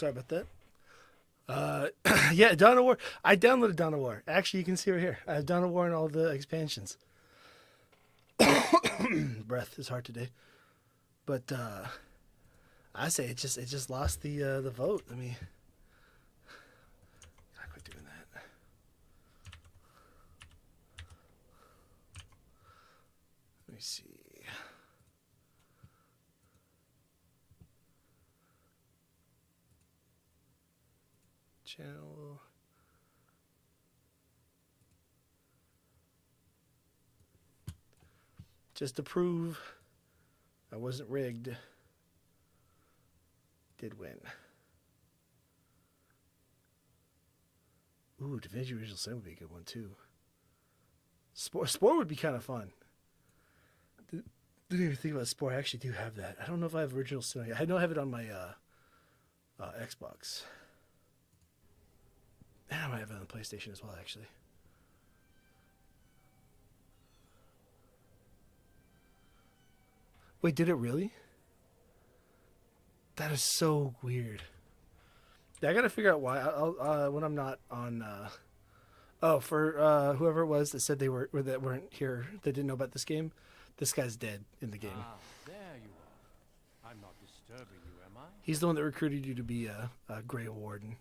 Sorry about that. Yeah, Dawn of War. I downloaded Dawn of War. Actually, you can see right here. I have Dawn of War and all the expansions. Breath is hard today, but I say it just lost the vote. I mean, gotta quit doing that. Let me see. Channel. Just to prove I wasn't rigged. Did win. Ooh, DaVinci Original Sin would be a good one too. Spore would be kind of fun. Didn't even think about Spore. I actually do have that. I don't know if I have Original Sin. I know I have it on my Xbox. And I might have it on the PlayStation as well, actually. Wait, did it really? That is so weird. Yeah, I gotta figure out why. I'll when I'm not on. For whoever it was that said they that weren't here, that didn't know about this game. This guy's dead in the game. Ah, there you are. I'm not disturbing you, am I? He's the one that recruited you to be a Grey Warden,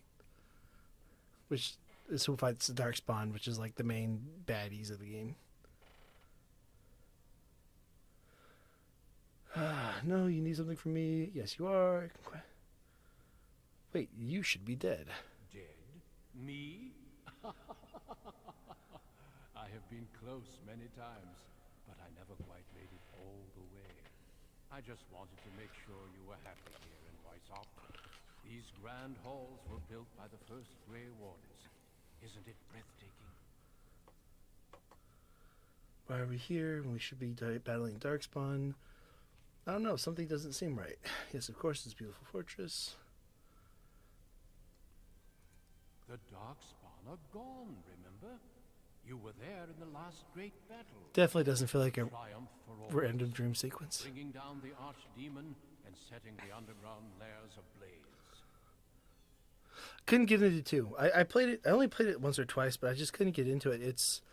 which is who fights the Darkspawn, which is like the main baddies of the game. No, you need something from me. Yes, you are. Wait, you should be dead. Dead? Me? I have been close many times, but I never quite made it all the way. I just wanted to make sure you were happy here in Weissop. These grand halls were built by the first Grey Wardens. Isn't it breathtaking? Why are we here when we should be battling Darkspawn? I don't know. Something doesn't seem right. Yes, of course, it's a beautiful fortress. The Darkspawn are gone, remember? You were there in the last great battle. Definitely doesn't feel like a Triumph for all, random dream sequence. bringing down the archdemon and setting the underground lairs ablaze. Couldn't get into 2. I played it. I only played it once or twice, but I just couldn't get into it. It's,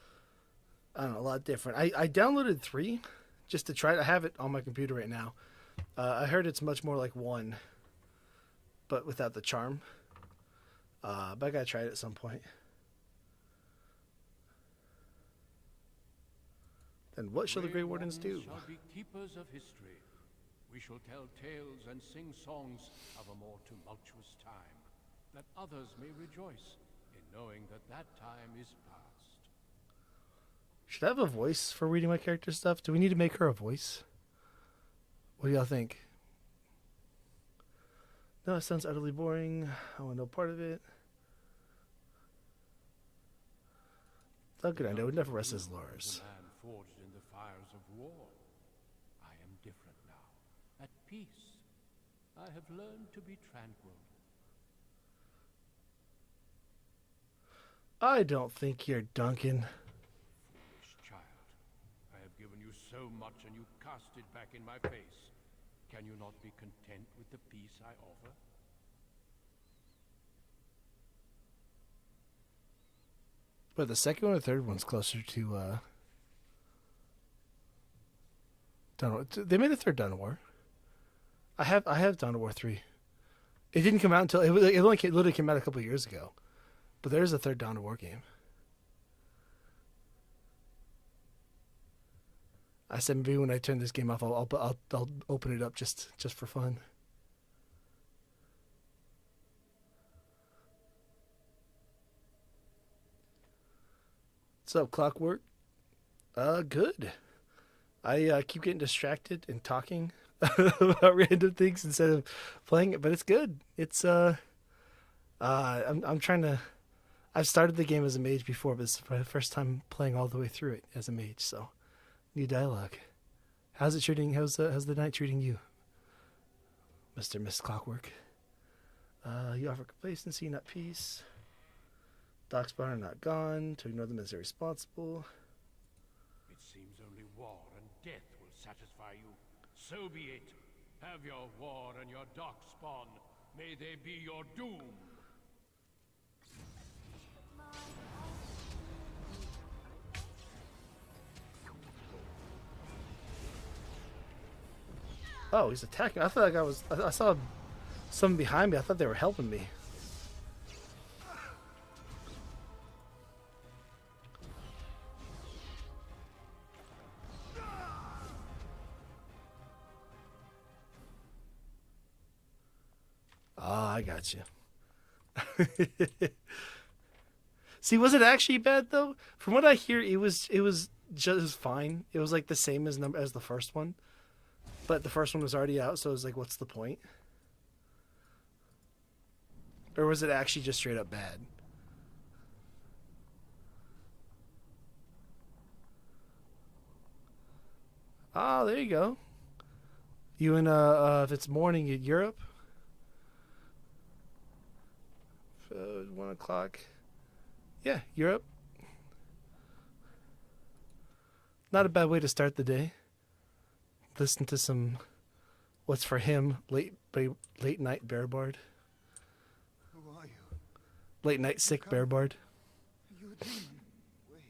I don't know, a lot different. I downloaded 3 just to try it. I have it on my computer right now. I heard it's much more like 1, but without the charm. But I gotta try it at some point. Then what shall the Grey Wardens do? Shall be keepers of history. We shall tell tales and sing songs of a more tumultuous time, that others may rejoice in knowing that that time is past. Should I have a voice for reading my character stuff? Do we need to make her a voice? What do y'all think? No, it sounds utterly boring. I want no part of it. Oh, good, I know. It never rests as Lars. A man forged in the fires of war. I am different now, at peace. I have learned to be tranquil. I don't think you're Duncan. Foolish child. I have given you so much and you cast it back in my face. Can you not be content with the peace I offer? But the second one or third one's closer to Dawn of War. They made a third Dawn of War. I have Dawn of War 3. It didn't come out until it literally came out a couple of years ago. But there's a third Dawn of War game. I said maybe when I turn this game off, I'll open it up just for fun. What's up, Clockwork? Good. I keep getting distracted and talking about random things instead of playing it, but it's good. It's I'm trying to. I've started the game as a mage before, but it's my first time playing all the way through it as a mage. So, new dialogue. How's it treating? How's the night treating you, Miss Clockwork? You offer complacency, not peace. Darkspawn are not gone. To ignore them as irresponsible. It seems only war and death will satisfy you. So be it. Have your war and your darkspawn. May they be your doom. Oh, he's attacking. I thought that guy was. I saw someone behind me. I thought they were helping me. Ah, I got you. See, was it actually bad though? From what I hear, it was just fine. It was like the same as the first one, but the first one was already out, so it was like, what's the point? Or was it actually just straight up bad? Ah, there you go. You in if it's morning in Europe, 1 o'clock. Yeah, Europe. Not a bad way to start the day. Listen to some, what's for him, late night Bear Bard. Who are you? Late night sick Bear Bard. Are you a demon? Wait.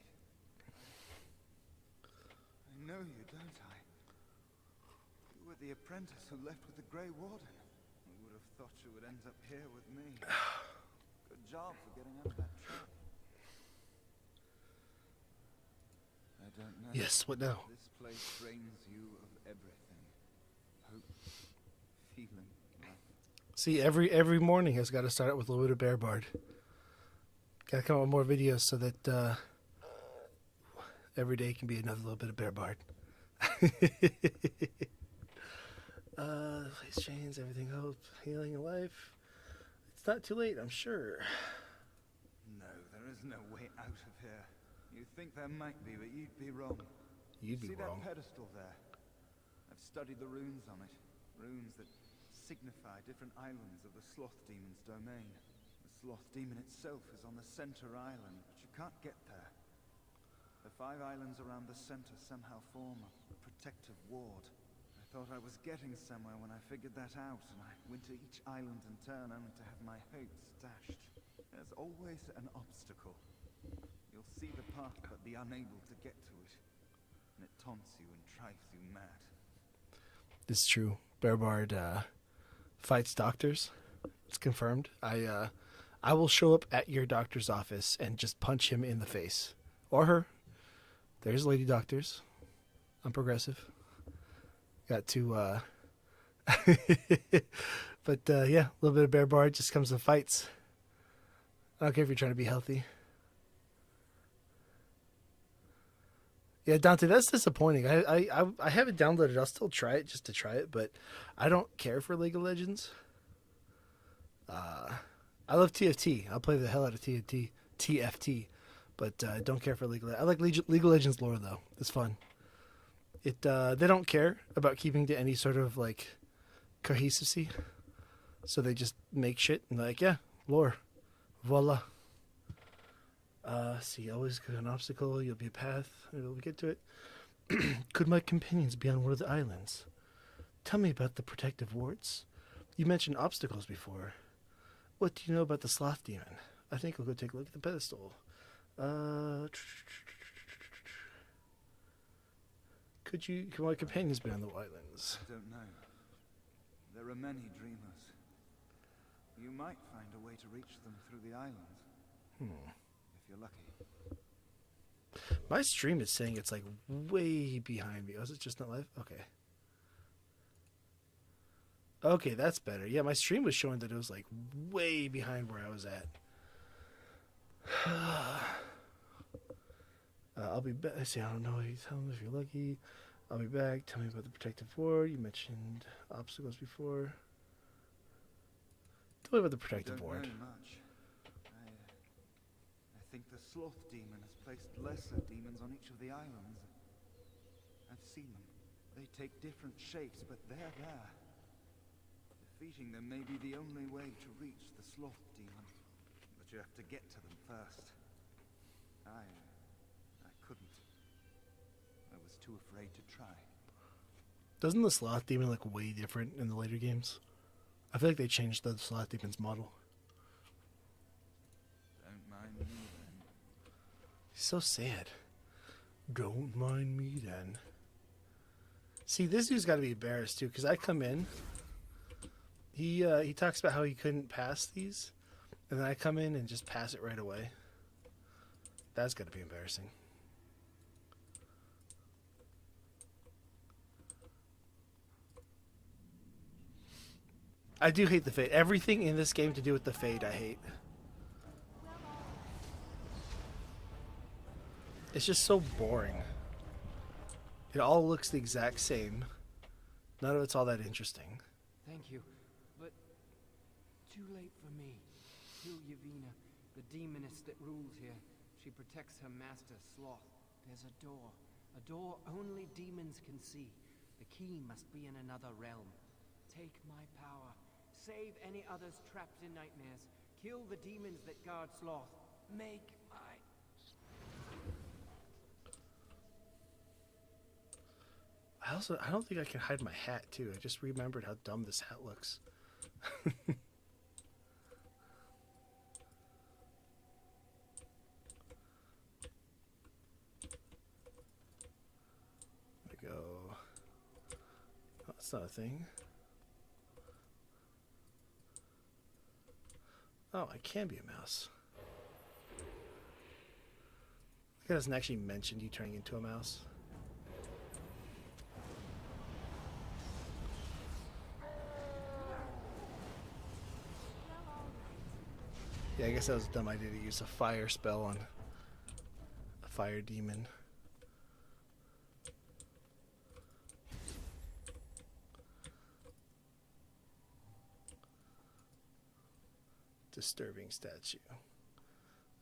I know you, don't I? You were the apprentice who left with the Grey Warden. I would have thought you would end up here with me. Good job for getting out of that trap. I don't know. Yes, what now? This place drains you of everything. Hope, feeling, life. See, every morning has got to start out with a little bit of Bear Bard. Got to come up with more videos so that every day can be another little bit of Bear Bard. Face chains, everything hope, healing in life. It's not too late, I'm sure. No, there is no way out of here. You think there might be, but you'd be wrong. You'd be See wrong. that pedestal there? I've studied the runes on it. Runes that signify different islands of the Sloth Demon's domain. The Sloth Demon itself is on the center island, but you can't get there. The 5 islands around the center somehow form a protective ward. I thought I was getting somewhere when I figured that out, and I went to each island in turn only to have my hopes dashed. There's always an obstacle. You'll see the path but be unable to get to it. And it taunts you and drives you mad. This is true. Bear Bard fights doctors. It's confirmed. I will show up at your doctor's office and just punch him in the face. Or her. There's lady doctors. I'm progressive. Got to but yeah, a little bit of Bear Bard just comes to fights. I don't care if you're trying to be healthy. Yeah, Dante, that's disappointing. I have it downloaded. I'll still try it just to try it, but I don't care for League of Legends. I love TFT. I'll play the hell out of TFT, but I don't care for League of Legends. I like League of Legends lore though. It's fun. They don't care about keeping to any sort of like cohesiveness, so they just make shit and like, yeah, lore, voila. See, always an obstacle, you'll be a path, we'll get to it. Could my companions be on one of the islands? Tell me about the protective wards. You mentioned obstacles before. What do you know about the Sloth Demon? I think I'll go take a look at the pedestal. Could my companions be on the islands? I don't know. There are many dreamers. You might find a way to reach them through the islands. If you're lucky. My stream is saying it's like way behind me. Oh, is it just not live? Okay. Okay, that's better. Yeah, my stream was showing that it was like way behind where I was at. I'll be back. See, I don't know. Tell me if you're lucky. I'll be back. Tell me about the protective ward. You mentioned obstacles before. Tell me about the protective ward. Don't know much. I think the Sloth Demon has placed lesser demons on each of the islands. I've seen them. They take different shapes, but they're there. Defeating them may be the only way to reach the Sloth Demon. But you have to get to them first. I couldn't. I was too afraid to try. Doesn't the Sloth Demon look way different in the later games? I feel like they changed the Sloth Demon's model. Don't mind me then. He's so sad. Don't mind me then. See, this dude's got to be embarrassed too, because I come in. He talks about how he couldn't pass these, and then I come in and just pass it right away. That's got to be embarrassing. I do hate the Fade. Everything in this game to do with the Fade, I hate. It's just so boring. It all looks the exact same. None of it's all that interesting. Thank you, but too late for me. Kill Yevina, the demoness that rules here. She protects her master, Sloth. There's a door only demons can see. The key must be in another realm. Take my power. Save any others trapped in nightmares. Kill the demons that guard Sloth. Make my... I don't think I can hide my hat too. I just remembered how dumb this hat looks. There we go. Oh, that's not a thing. Oh, I can be a mouse. It doesn't actually mention you turning into a mouse. Yeah, I guess that was a dumb idea to use a fire spell on a fire demon. Disturbing statue. I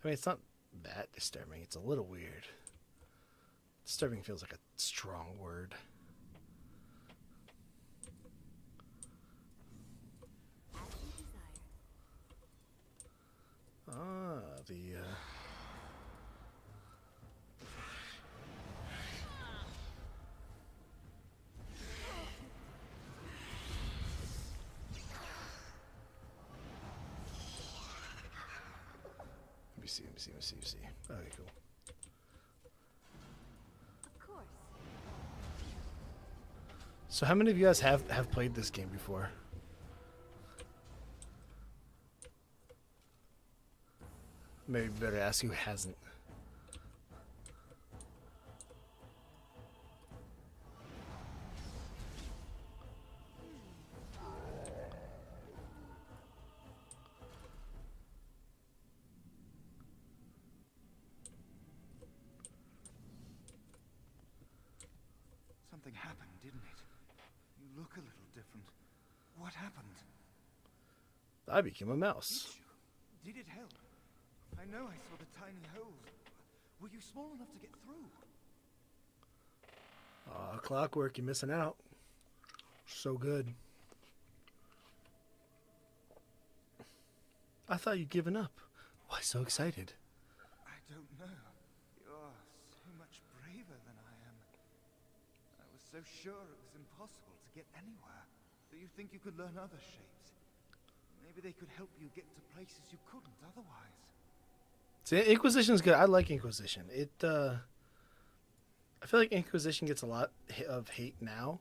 mean, it's not that disturbing. It's a little weird. Disturbing feels like a strong word. Ah, Let me see. Okay, cool. Of course. So how many of you guys have played this game before? Maybe better ask who hasn't. Something happened, didn't it? You look a little different. What happened? I became a mouse. Did it help? I know I saw the tiny holes. Were you small enough to get through? Clockwork, you're missing out. So good. I thought you'd given up. Why so excited? I don't know. You're so much braver than I am. I was so sure it was impossible to get anywhere. Do you think you could learn other shapes? Maybe they could help you get to places you couldn't otherwise. See, Inquisition's good. I like Inquisition. I feel like Inquisition gets a lot of hate now.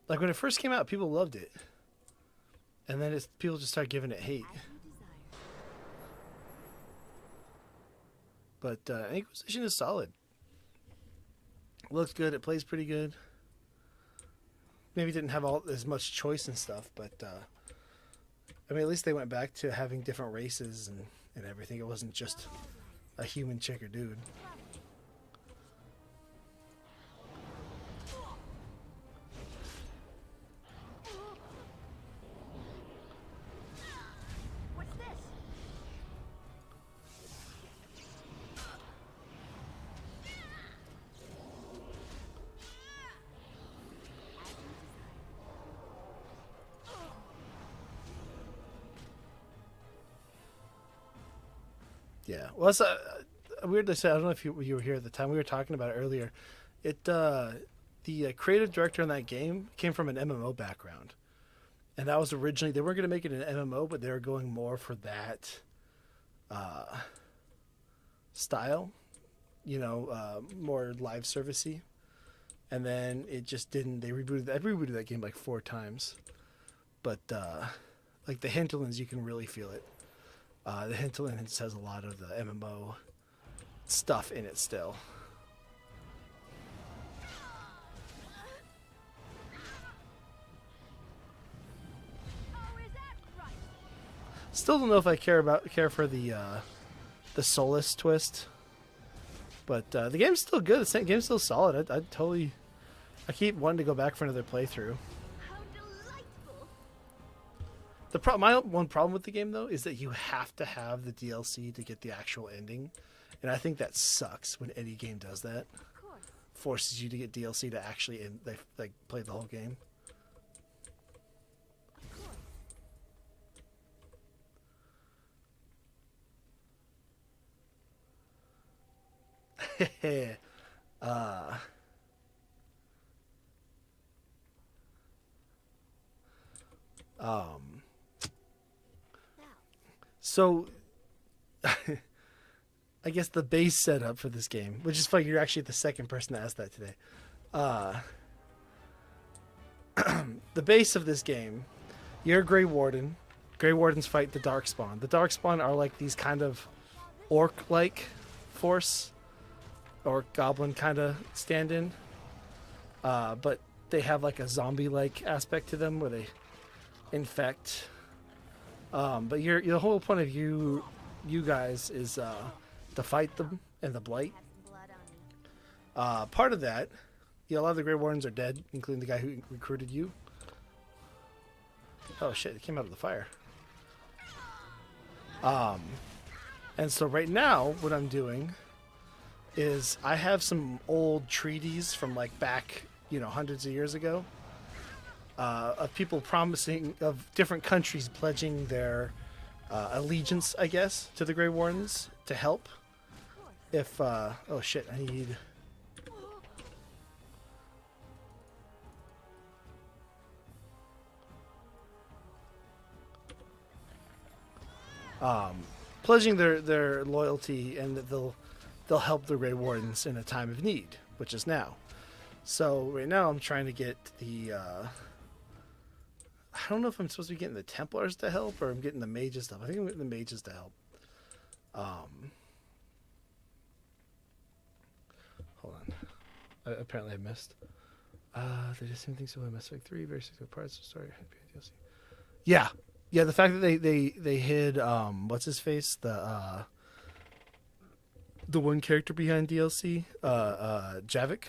Like when it first came out, people loved it, and then people just start giving it hate. But Inquisition is solid. It looks good. It plays pretty good. Maybe didn't have as much choice and stuff, but I mean, at least they went back to having different races and everything. It wasn't just a human chick or dude. What's this? Yeah, well, it's weird to say. I don't know if you were here at the time. We were talking about it earlier. The creative director in that game came from an MMO background, and that was originally, they weren't going to make it an MMO, but they were going more for that style, you know, more live servicey. And then it just didn't. I rebooted that game like 4 times, but like the Hinterlands, you can really feel it. The Hinterlands has a lot of the MMO stuff in it still. Still don't know if I care for the Solus twist, but the game's still good. The game's still solid. I keep wanting to go back for another playthrough. My one problem with the game though is that you have to have the DLC to get the actual ending, and I think that sucks when any game does that. Forces you to get DLC to actually like play the whole game. So I guess the base setup for this game, which is funny, you're actually the second person to ask that today. The base of this game, you're a Grey Warden. Grey Wardens fight the Darkspawn. The Darkspawn are like these kind of orc-like force, or goblin kind of stand-in, but they have like a zombie-like aspect to them where they infect. But the whole point of you guys is to fight them and the Blight. Part of that, a lot of the Grey Wardens are dead, including the guy who recruited you. Oh shit! It came out of the fire. And so right now, what I'm doing is I have some old treaties from like back, hundreds of years ago, of people promising, of different countries pledging their allegiance, I guess, to the Grey Wardens to help. If oh shit, I need. Pledging their loyalty and that they'll help the Grey Wardens in a time of need, which is now. So right now I'm trying to get the I don't know if I'm supposed to be getting the Templars to help or I'm getting the mages stuff. I think I'm getting the mages to help. Hold on. Apparently I missed. They just same thing. So Mass Effect 3, very significant parts of the story. Yeah. Yeah, the fact that they hid what's his face, the one character behind DLC, Javik.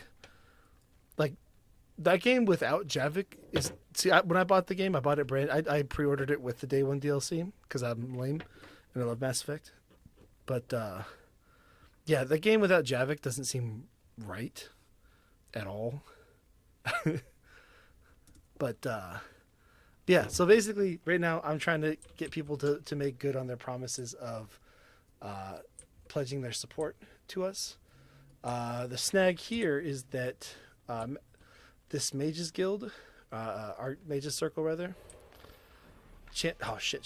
Like that game without Javik is when I bought the game, I bought it I pre-ordered it with the day one DLC because I'm lame and I love Mass Effect. But yeah, the game without Javik doesn't seem right at all. But yeah, so basically right now I'm trying to get people to make good on their promises of pledging their support to us. The snag here is that this Mages Guild, our Mages Circle rather. Oh shit.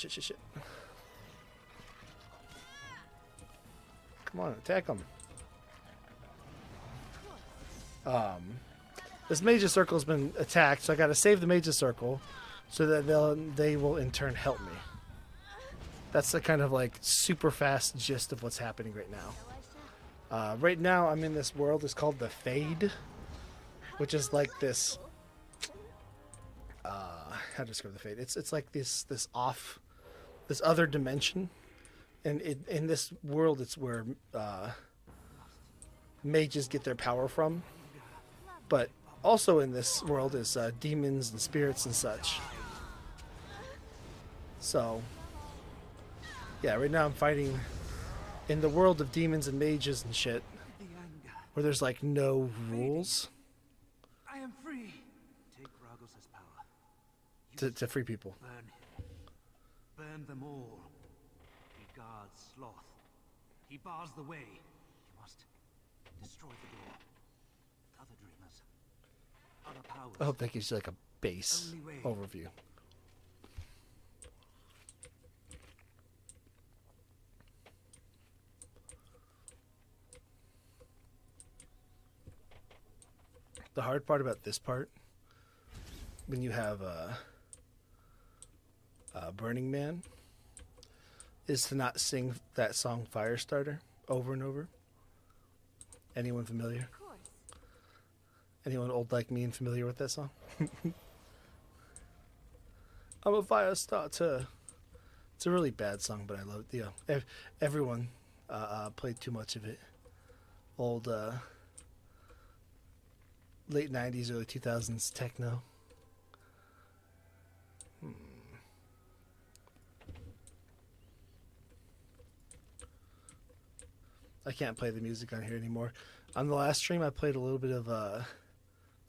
Come on, attack them. This Mages Circle has been attacked, so I got to save the Mages Circle so that they will in turn help me. That's the kind of like super fast gist of what's happening right now. Right now I'm in this world. It's called the Fade, which is like this. How to describe the Fade? It's like this other dimension, and in this world it's where mages get their power from. But also in this world is demons and spirits and such. So, yeah, right now I'm fighting in the world of demons and mages and shit, where there's like no rules. I am free. Take Ragos' power. To free people. Burn him. Burn them all. He guards Sloth. He bars the way. You must destroy the door. Other dreamers. Other powers. I hope that gives you like a base overview. The hard part about this part, when you have Burning Man, is to not sing that song Firestarter over and over. Anyone familiar? Of course. Anyone old like me and familiar with that song? I'm a fire starter. It's a really bad song, but I love it. Everyone played too much of it. Old late 90s, early 2000s techno. I can't play the music on here anymore. On the last stream, I played a little bit of a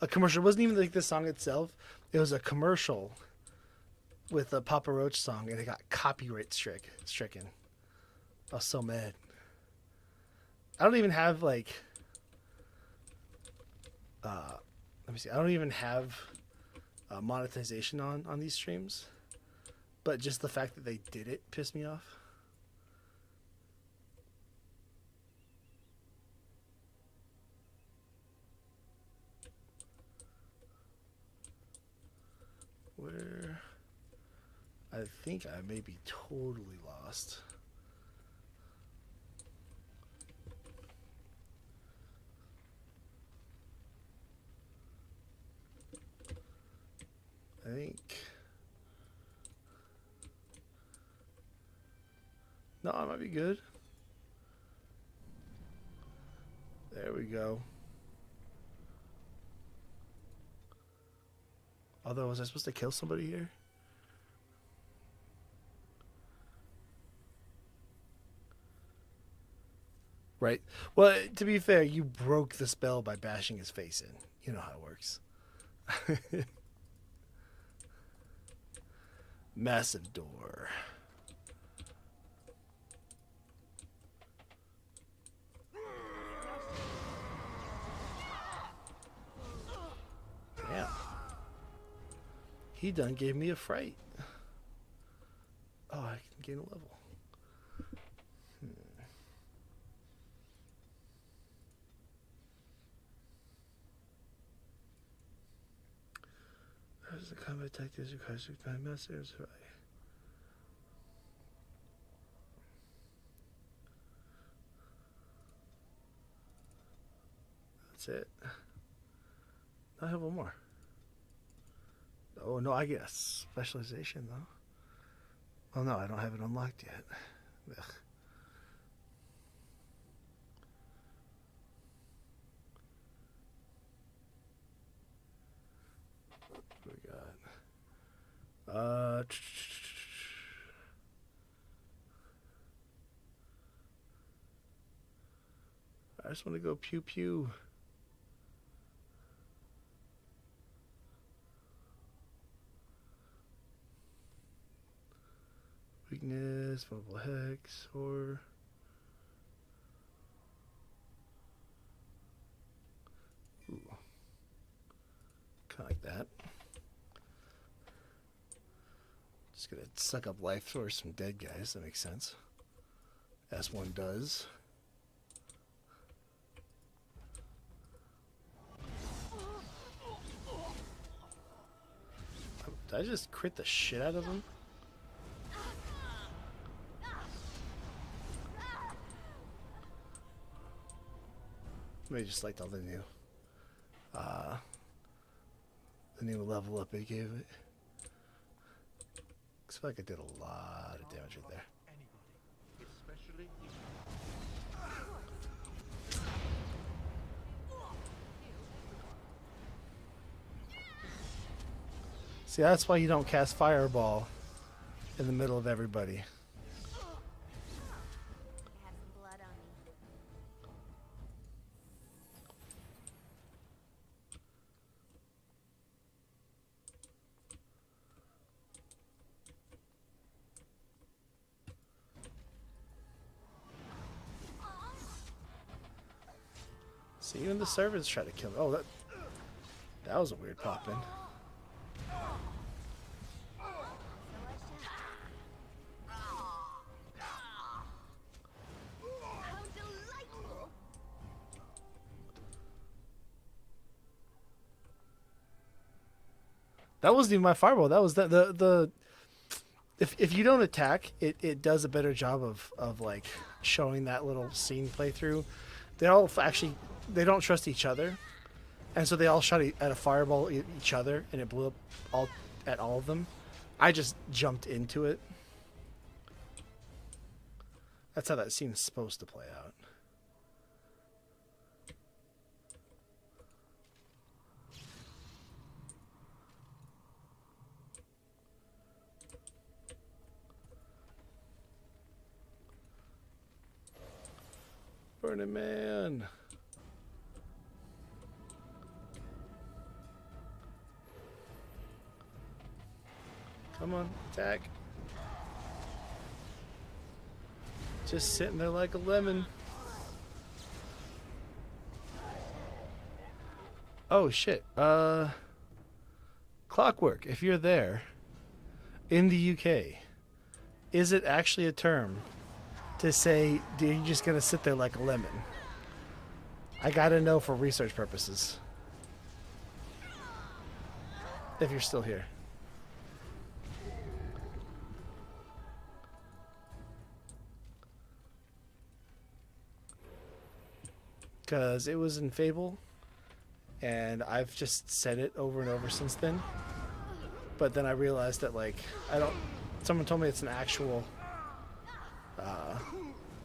commercial. It wasn't even like the song itself. It was a commercial with a Papa Roach song, and it got copyright stricken. I was so mad. I don't even have like. Let me see. I don't even have monetization on these streams, but just the fact that they did it pissed me off. Where I think I may be totally lost. I think. No, I might be good. There we go. Although, was I supposed to kill somebody here? Right. Well, to be fair, you broke the spell by bashing his face in. You know how it works. Massive door. Damn. He done gave me a fright. Oh, I can gain a level. As the combat tactics requires to find masters. That's it. I have one more. Oh no, I guess specialization though. Oh no, I don't have it unlocked yet. Ugh. What we got? I just want to go pew pew. Weakness, vulnerable hex, or ooh, kind of like that. Just gonna suck up life for some dead guys. That makes sense, as one does. Did I just crit the shit out of him? Maybe just liked all the new level up it gave it. Looks like I did a lot of damage right there. See, that's why you don't cast Fireball in the middle of everybody. See, even the servants try to kill me. Oh, that was a weird pop in. That wasn't even my fireball. That was the if you don't attack, it does a better job of like showing that little scene playthrough. They all actually they don't trust each other, and so they all shot at a fireball at each other, and it blew up at all of them. I just jumped into it. That's how that scene's supposed to play out. Burning Man. Come on, attack. Just sitting there like a lemon. Oh shit. Clockwork, if you're there in the UK, is it actually a term to say, are you just gonna sit there like a lemon? I gotta know for research purposes. If you're still here. Because it was in Fable, and I've just said it over and over since then. But then I realized that, like, someone told me it's an actual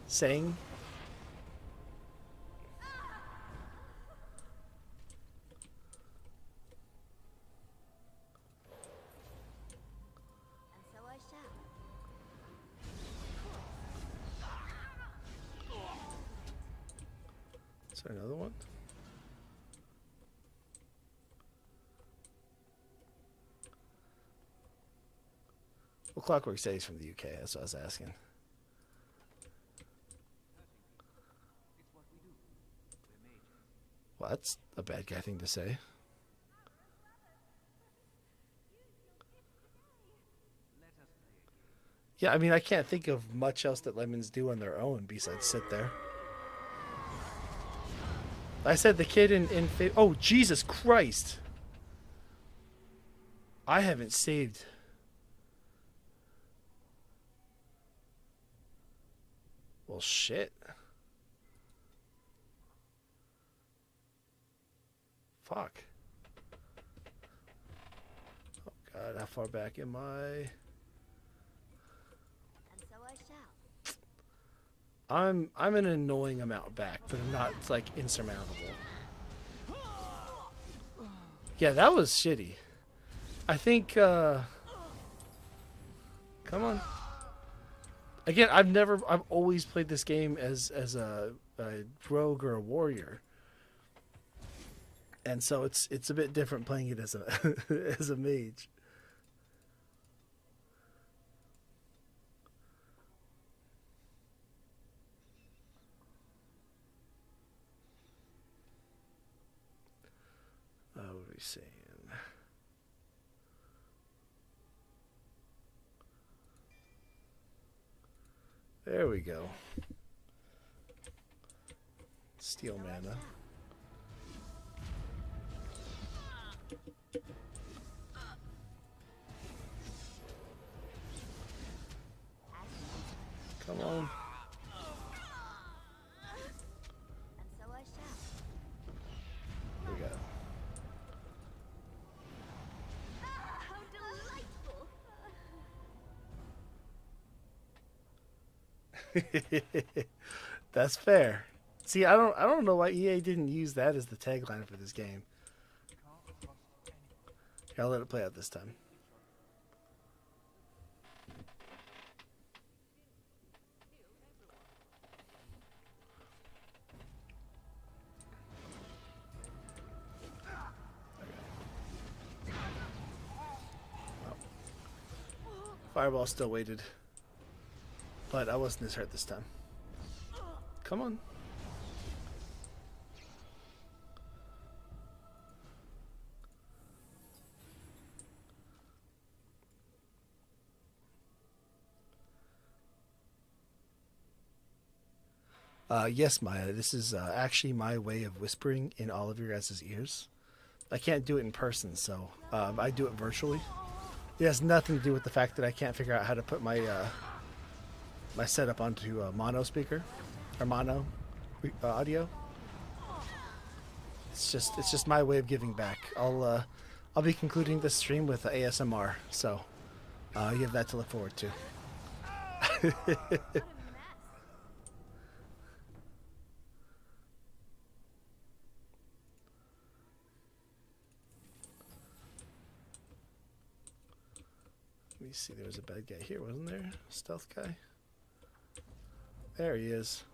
saying. And so I shall. Is there another one? Well, Clockwork said he's from the UK. That's what I was asking. Well, that's a bad guy thing to say. Yeah, I mean, I can't think of much else that lemons do on their own besides sit there. I said the kid in oh, Jesus Christ. I haven't saved. Well, shit. Fuck. Oh, God, how far back am I? And so I shall. I'm an annoying amount back, but I'm not, like, insurmountable. Yeah, that was shitty. I think, come on. Again, I've always played this game as a rogue or a warrior. And so it's a bit different playing it as a as a mage. What are we saying? There we go. Steel mana. Come on. And so I shall. Here we go. How delightful! That's fair. See, I don't know why EA didn't use that as the tagline for this game. Here, I'll let it play out this time. Fireball still waited. But I wasn't as hurt this time. Come on. Yes, Maya, this is actually my way of whispering in all of your guys' ears. I can't do it in person, so I do it virtually. It has nothing to do with the fact that I can't figure out how to put my my setup onto a mono speaker or mono audio. It's just my way of giving back. I'll be concluding this stream with ASMR, so you have that to look forward to. Let me see, there was a bad guy here, wasn't there? Stealth guy? There he is.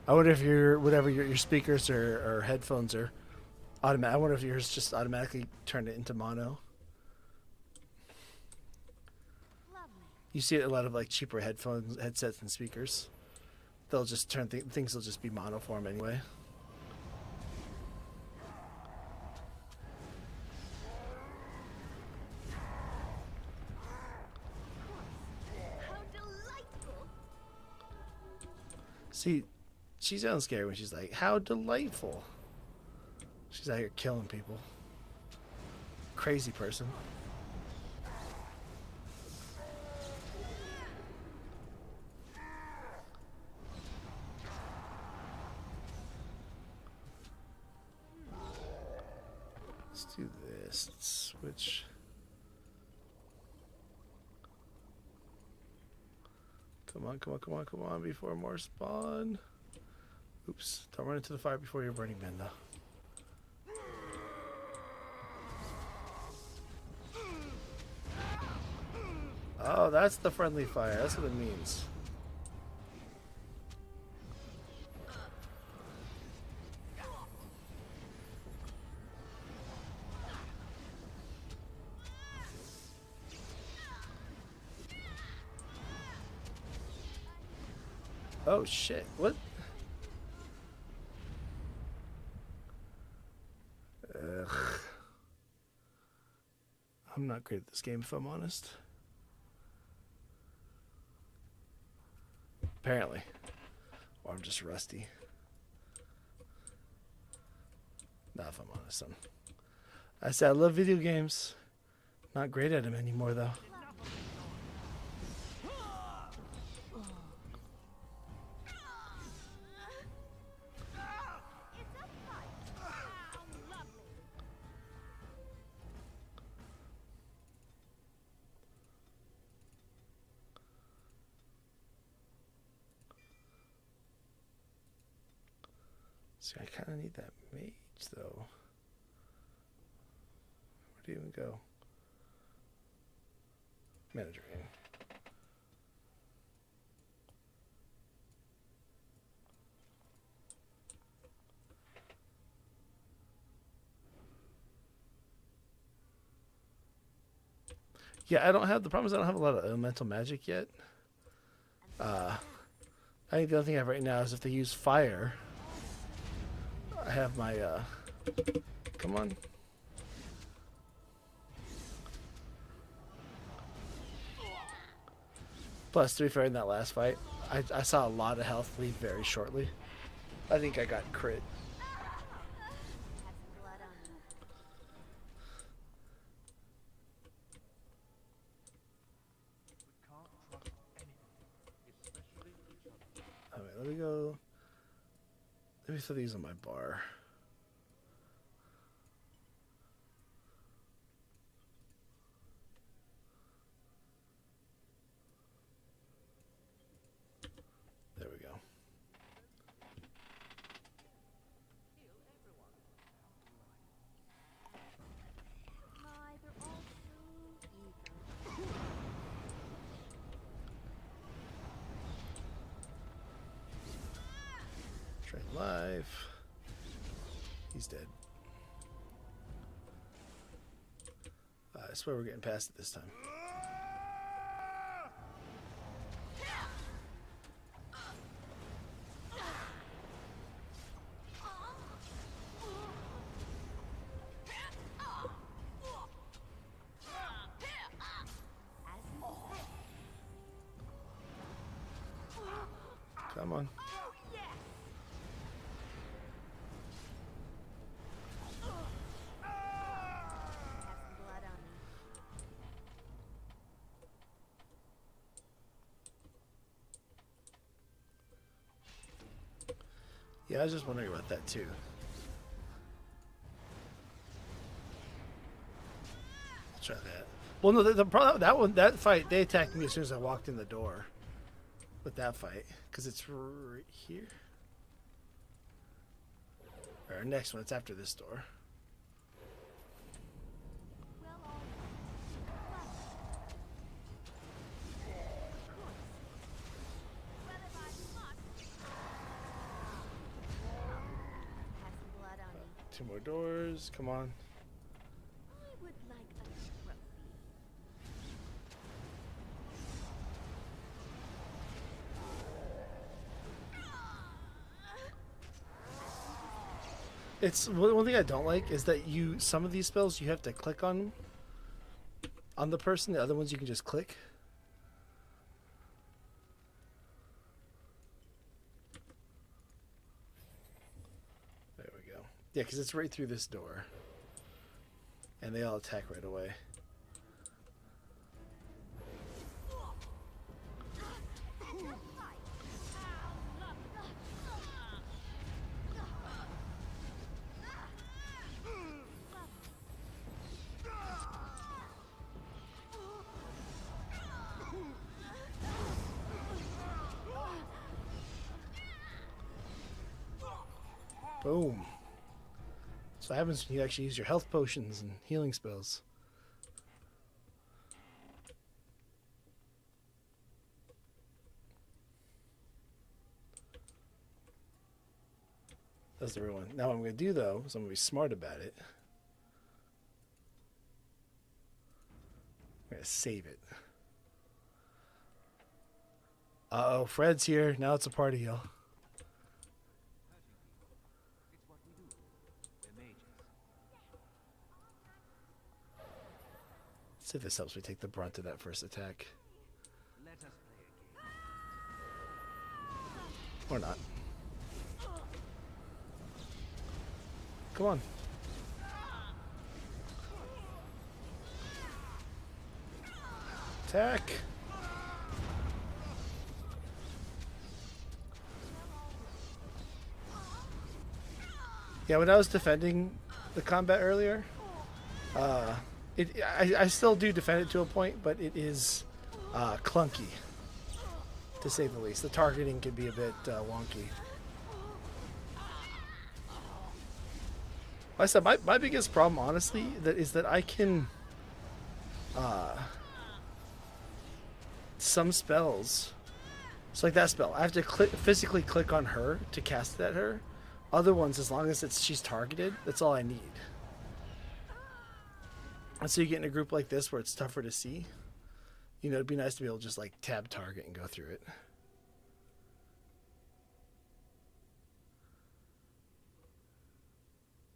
I wonder if your speakers or headphones are automatic. I wonder if yours just automatically turned it into mono. You see a lot of like cheaper headsets and speakers. They'll just turn things will just be mono form anyway. See, she sounds scary when she's like, "How delightful." She's out here killing people. Crazy person. Let's do this. Let's switch. Come on, come on, come on, come on, before more spawn. Oops, don't run into the fire before you're Burning Man, though. Oh, that's the friendly fire. That's what it means. Oh shit, what? Ugh. I'm not great at this game, if I'm honest. Apparently. Or I'm just rusty. Nah, if I'm honest. I said I love video games. Not great at them anymore, though. See, I kind of need that mage, though. Where'd he even go? Manager. Yeah, I don't have, the problem is I don't have a lot of elemental magic yet. I think the only thing I have right now is if they use fire, I have my, come on. Plus, to be fair, in that last fight, I saw a lot of health leave very shortly. I think I got crit. Alright, let me go. Let me throw these on my bar. There we go. Trade life. He's dead. I swear we're getting past it this time. Yeah, I was just wondering about that too. Let's try that. Well, no, the problem that fight, they attacked me as soon as I walked in the door. With that fight, because it's right here. Our next one, it's after this door. Two more doors, come on. I would like a trophy. It's one thing I don't like is that some of these spells you have to click on the person. The other ones you can just click. There we go. Yeah, because it's right through this door, and they all attack right away. Boom. So what happens when you actually use your health potions and healing spells. That's the real one. Now what I'm going to do, though, is I'm going to be smart about it. I'm going to save it. Uh-oh, Fred's here. Now it's a party, y'all. See if this helps me take the brunt of that first attack. Or not. Come on. Attack. Yeah, when I was defending the combat earlier, I still do defend it to a point, but it is clunky, to say the least. The targeting can be a bit wonky. Like I said, my biggest problem, honestly, is that I can... some spells... It's like that spell. I have to physically click on her to cast it at her. Other ones, as long as she's targeted, that's all I need. And so you get in a group like this where it's tougher to see. You know, it'd be nice to be able to just like tab target and go through it.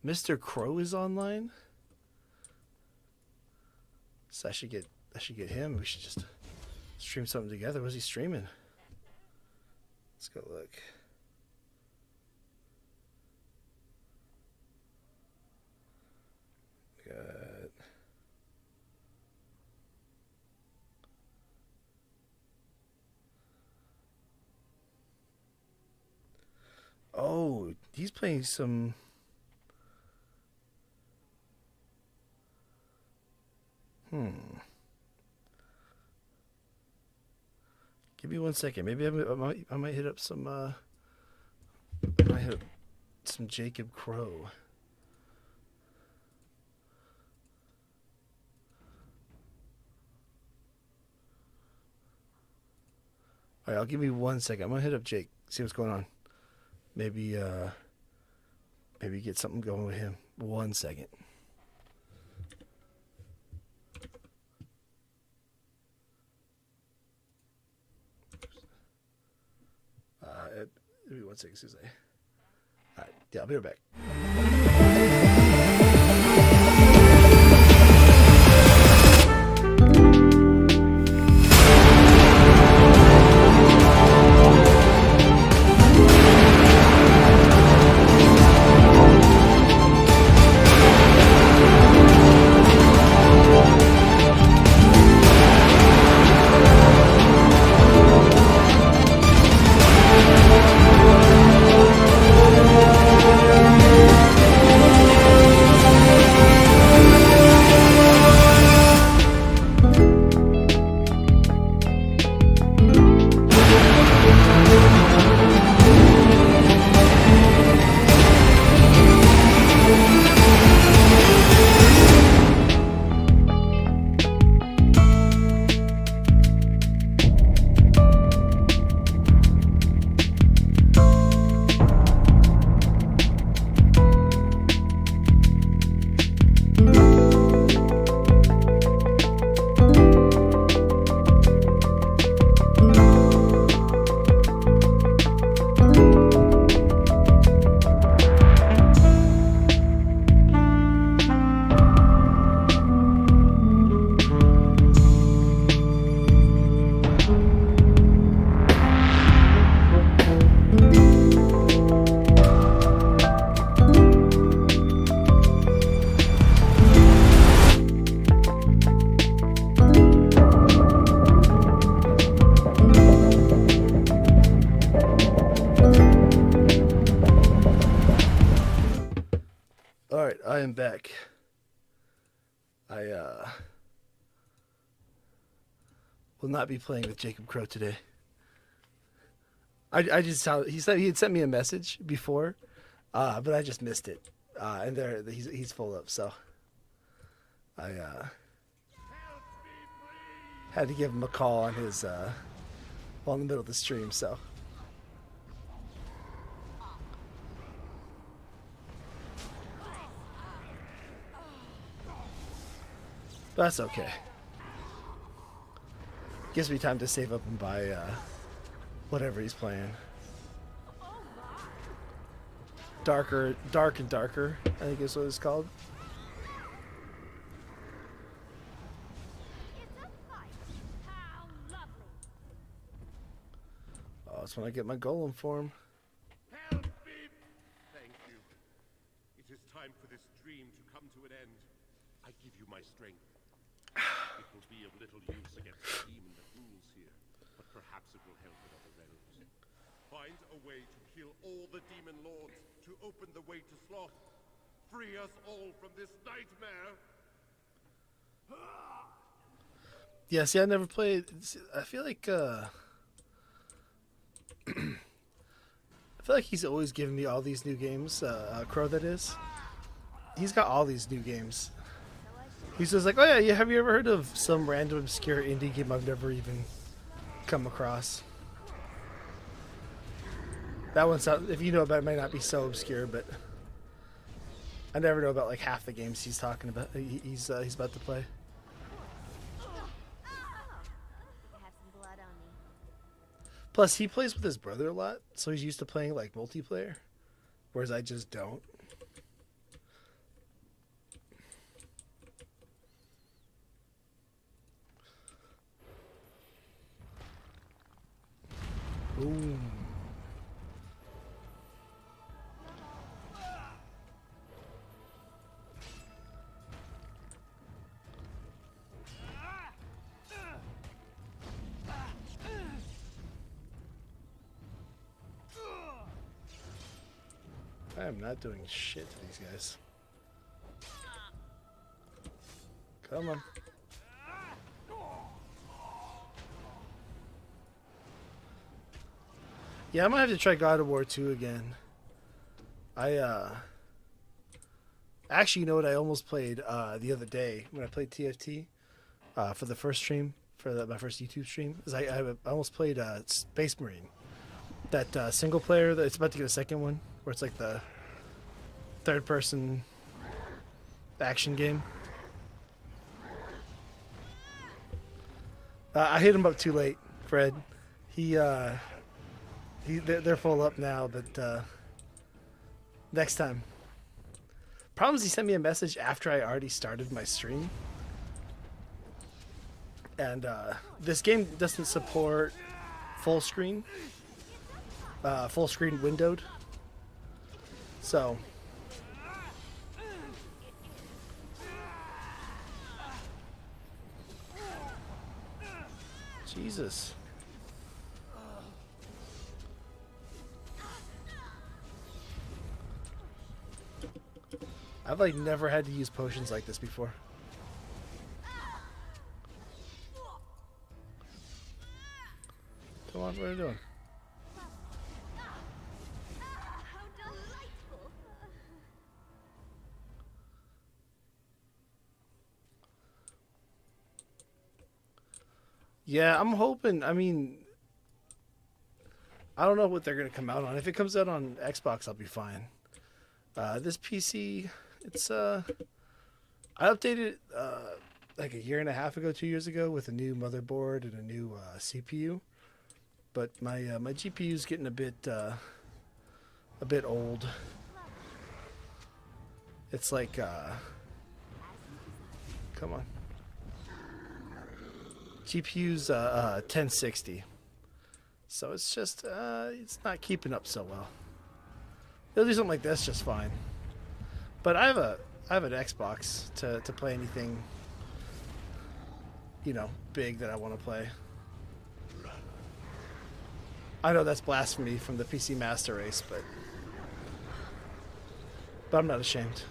Mr. Crow is online. So I should get him. We should just stream something together. What's he streaming? Let's go look. Good. Oh, he's playing some... Give me 1 second. Maybe I might hit up some... I might hit up some Jacob Crow. All right, I'll give you 1 second. I'm gonna hit up Jake, see what's going on. Maybe get something going with him. 1 second. Maybe 1 second, Susie. All right, yeah, I'll be right back. Alright, I am back. I will not be playing with Jacob Crow today. I just saw he said he had sent me a message before, but I just missed it. And there he's full up, so I had to give him a call on his while in the middle of the stream, so that's okay. Gives me time to save up and buy whatever he's playing. Dark and Darker, I think is what it's called. Oh, that's when I get my golem form. Help me! Thank you. It is time for this dream to come to an end. I give you my strength. It will be of little use against the demon that rules here, but perhaps it will help in other realms. Find a way to kill all the demon lords, to open the way to Sloth. Free us all from this nightmare. Yeah, see, I never played. I feel like he's always giving me all these new games. Crow, that is. He's got all these new games. He's just like, oh yeah, have you ever heard of some random obscure indie game I've never even come across? That one sounds, if you know about it, might not be so obscure, but I never know about like half the games he's talking about. He's about to play. Plus, he plays with his brother a lot, so he's used to playing like multiplayer, whereas I just don't. Ooh. I am not doing shit to these guys. Come on. Yeah, I might have to try God of War 2 again. Actually, you know what I almost played the other day when I played TFT for the first stream, my first YouTube stream, is I almost played Space Marine. That single player, it's about to get a second one, where it's like the third person action game. I hit him up too late, Fred. They're full up now, but next time. Problem is he sent me a message after I already started my stream. And this game doesn't support full screen windowed. So Jesus. I've like never had to use potions like this before. Come on, what are you doing? Yeah, I'm hoping, I mean, I don't know what they're going to come out on. If it comes out on Xbox, I'll be fine. This PC, it's, I updated it, like a year and a half ago, 2 years ago, with a new motherboard and a new, CPU. But my, my GPU's getting a bit old. It's like, come on. GPU's 1060, so it's just it's not keeping up so well. It'll do something like this just fine, but I have an Xbox to play anything, you know, big that I want to play. I know that's blasphemy from the PC Master Race, but I'm not ashamed.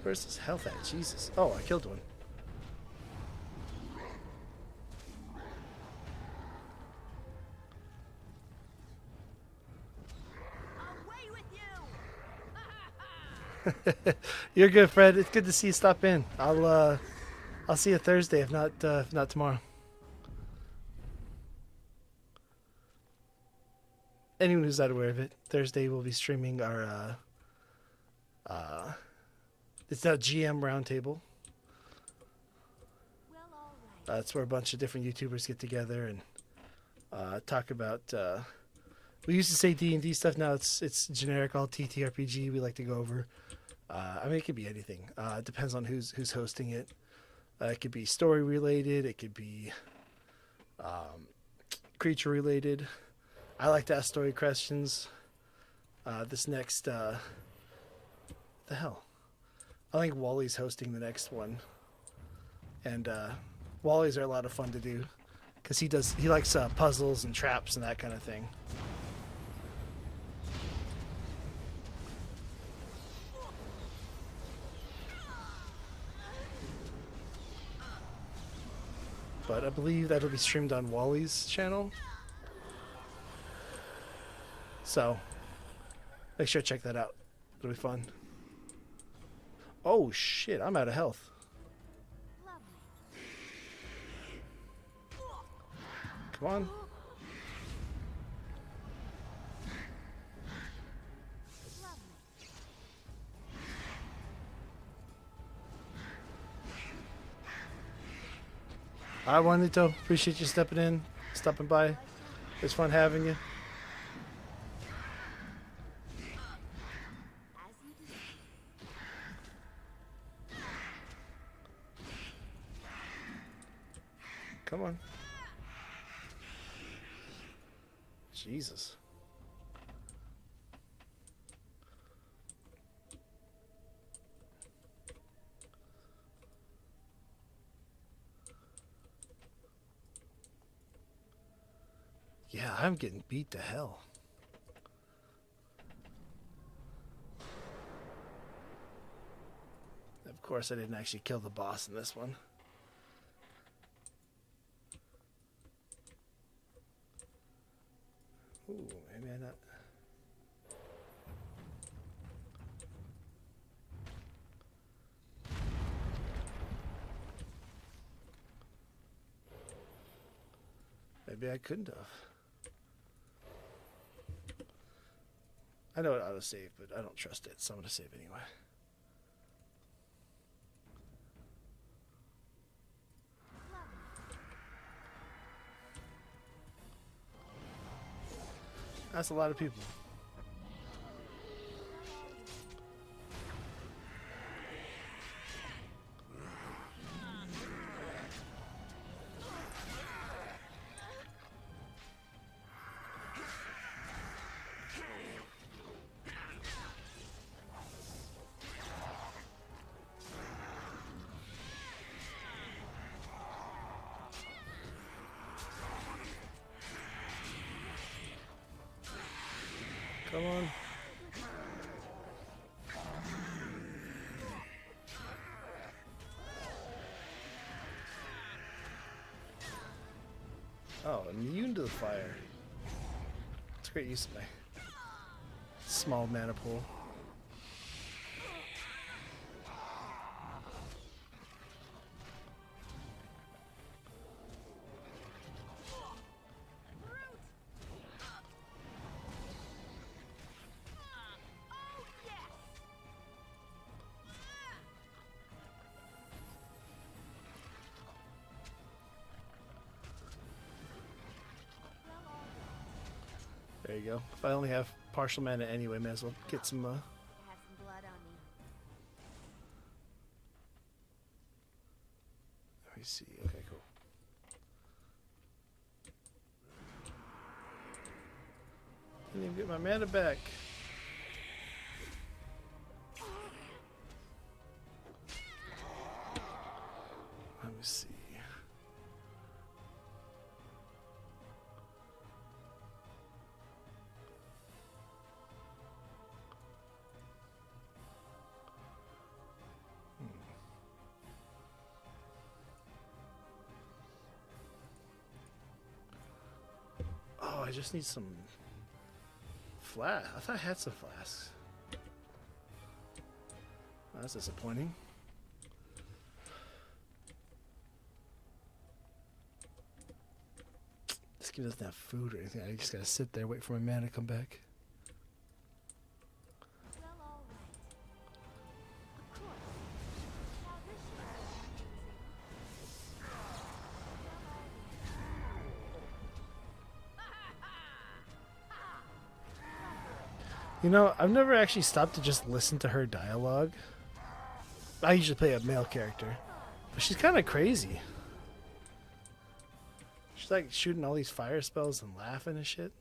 Where's his health at? Jesus. Oh, I killed one. You're good, Fred. It's good to see you stop in. I'll see you Thursday, if not tomorrow. Anyone who's not aware of it, Thursday we'll be streaming our it's a GM roundtable. It's where a bunch of different YouTubers get together and talk about. We used to say D&D stuff. Now it's generic, all TTRPG. We like to go over. I mean, it could be anything. It depends on who's hosting it. It could be story related. It could be creature related. I like to ask story questions. This next, the hell? I think Wally's hosting the next one, and Wally's are a lot of fun to do because he likes puzzles and traps and that kind of thing. But I believe that'll be streamed on Wally's channel. So, make sure to check that out. It'll be fun. Oh shit, I'm out of health. Come on. Hi, Juanito. Appreciate you stopping by. It's fun having you. Come on. Jesus. Yeah, I'm getting beat to hell. Of course, I didn't actually kill the boss in this one. Ooh, maybe I not. Maybe I couldn't have. I know it autosave, but I don't trust it, so I'm going to save anyway. That's a lot of people. Come on. Oh, immune to the fire. It's a great use of my small mana pool. There you go. If I only have partial mana anyway, may as well get some. Have some blood on me. Let me see. Okay, cool. Didn't even get my mana back. Let me see. I just need some flask. I thought I had some flasks. Oh, that's disappointing. This game doesn't have food or anything. I just gotta sit there, wait for my man to come back. Well, all right. Of course. Now this You know, I've never actually stopped to just listen to her dialogue. I usually play a male character, but she's kind of crazy. She's like shooting all these fire spells and laughing and shit.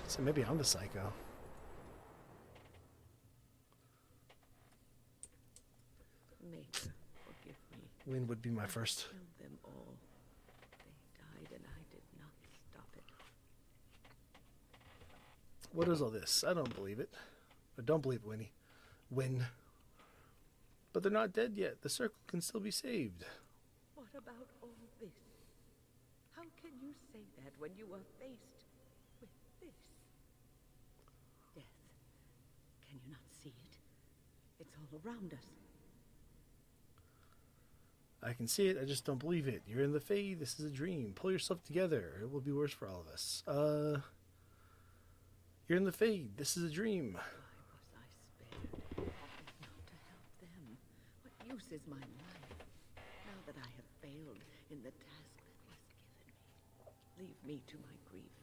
So maybe I'm the psycho. Maker, forgive me. Wynn would be my first. I killed them all. They died and I did not stop it. What is all this? I don't believe it. I don't believe it, Winnie. Win. But they're not dead yet. The circle can still be saved. What about all this? How can you say that when you are faced with this? Death. Can you not see it? It's all around us. I can see it, I just don't believe it. You're in the Fade, this is a dream. Pull yourself together. It will be worse for all of us. You're in the Fade, this is a dream. Why was I spared? Not to help them. What use is my life, now that I have failed in the task that was given me? Leave me to my grief.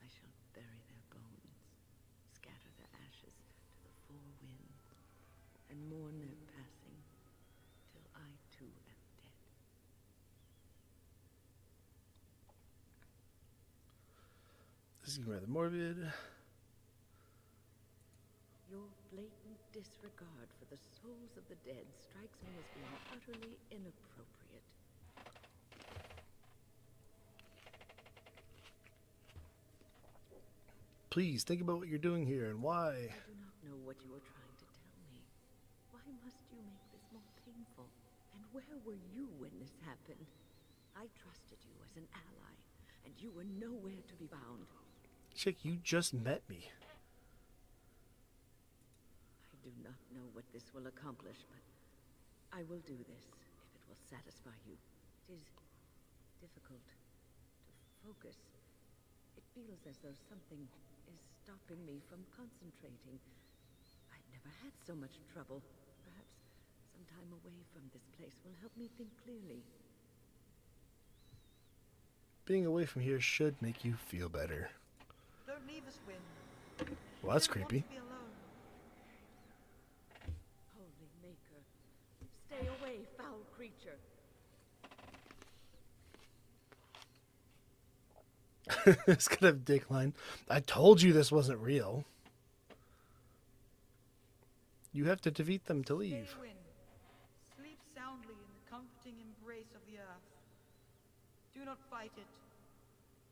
I shall bury their bones, scatter their ashes to the four winds, and mourn their passing, till I too am dead. This is getting rather morbid. Your blatant disregard for the souls of the dead strikes me as being utterly inappropriate. Please, think about what you're doing here and why. I do not know what you are trying to tell me. Why must you make this more painful? And where were you when this happened? I trusted you as an ally, and you were nowhere to be found. Chick, you just met me. I do not know what this will accomplish, but I will do this if it will satisfy you. It is difficult to focus. It feels as though something is stopping me from concentrating. I've never had so much trouble. Perhaps some time away from this place will help me think clearly. Being away from here should make you feel better. Don't leave us, Wynn. Well, that's We don't want creepy. to be alone. Holy Maker, stay away, foul creature. It's kind of dick line. I told you this wasn't real. You have to defeat them to leave. Stay, Wynn. Sleep soundly in the comforting embrace of the earth. Do not fight it.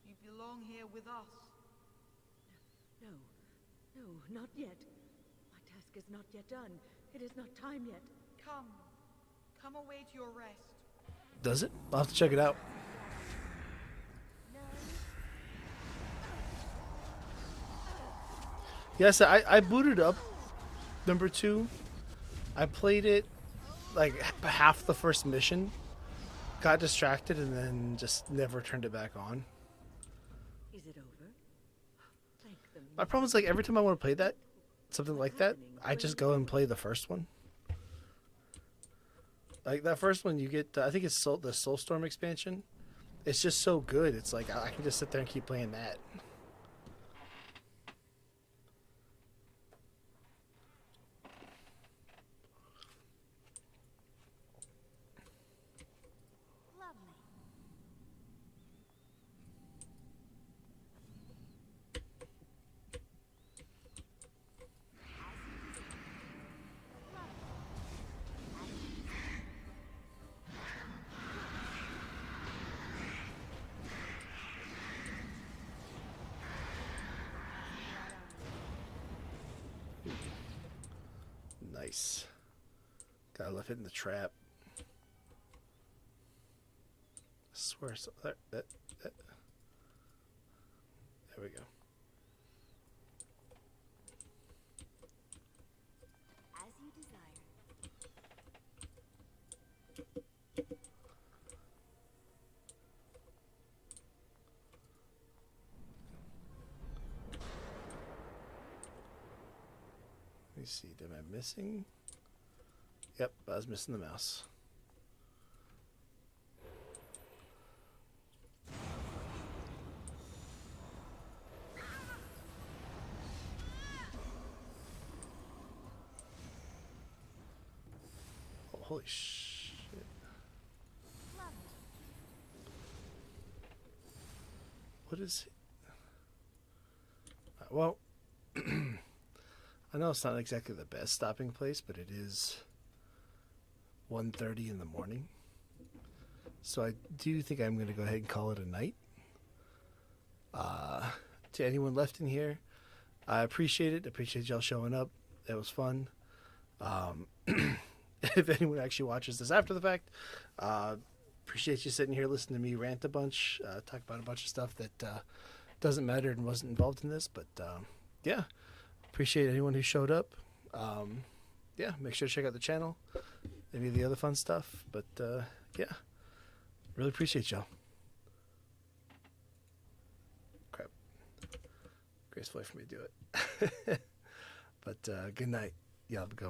You belong here with us. No, no, not yet. My task is not yet done. It is not time yet. Come away to your rest. Does it? I'll have to check it out. Yes, I booted up number 2. I played it like half the first mission, got distracted, and then just never turned it back on. Is it over? Thank the My problem is like every time I want to play that, something like that, I just go and play the first one. Like that first one, you get I think it's the Soulstorm expansion. It's just so good. It's like I can just sit there and keep playing that. Lovely. Nice. Gotta love hitting the trap. swear so, there we go. As you desire. Let me see, am I missing? Yep, I was missing the mouse. Oh, holy shit. What is it? Well, I know it's not exactly the best stopping place, but it is 1:30 in the morning. So I do think I'm going to go ahead and call it a night. To anyone left in here, I appreciate it. Appreciate y'all showing up. It was fun. If anyone actually watches this after the fact, appreciate you sitting here listening to me rant a bunch, talk about a bunch of stuff that doesn't matter and wasn't involved in this. But yeah, appreciate anyone who showed up. Yeah, make sure to check out the channel, any of the other fun stuff. But yeah, really appreciate y'all. Crap. Gracefully for me to do it. But good night. Y'all have a good one.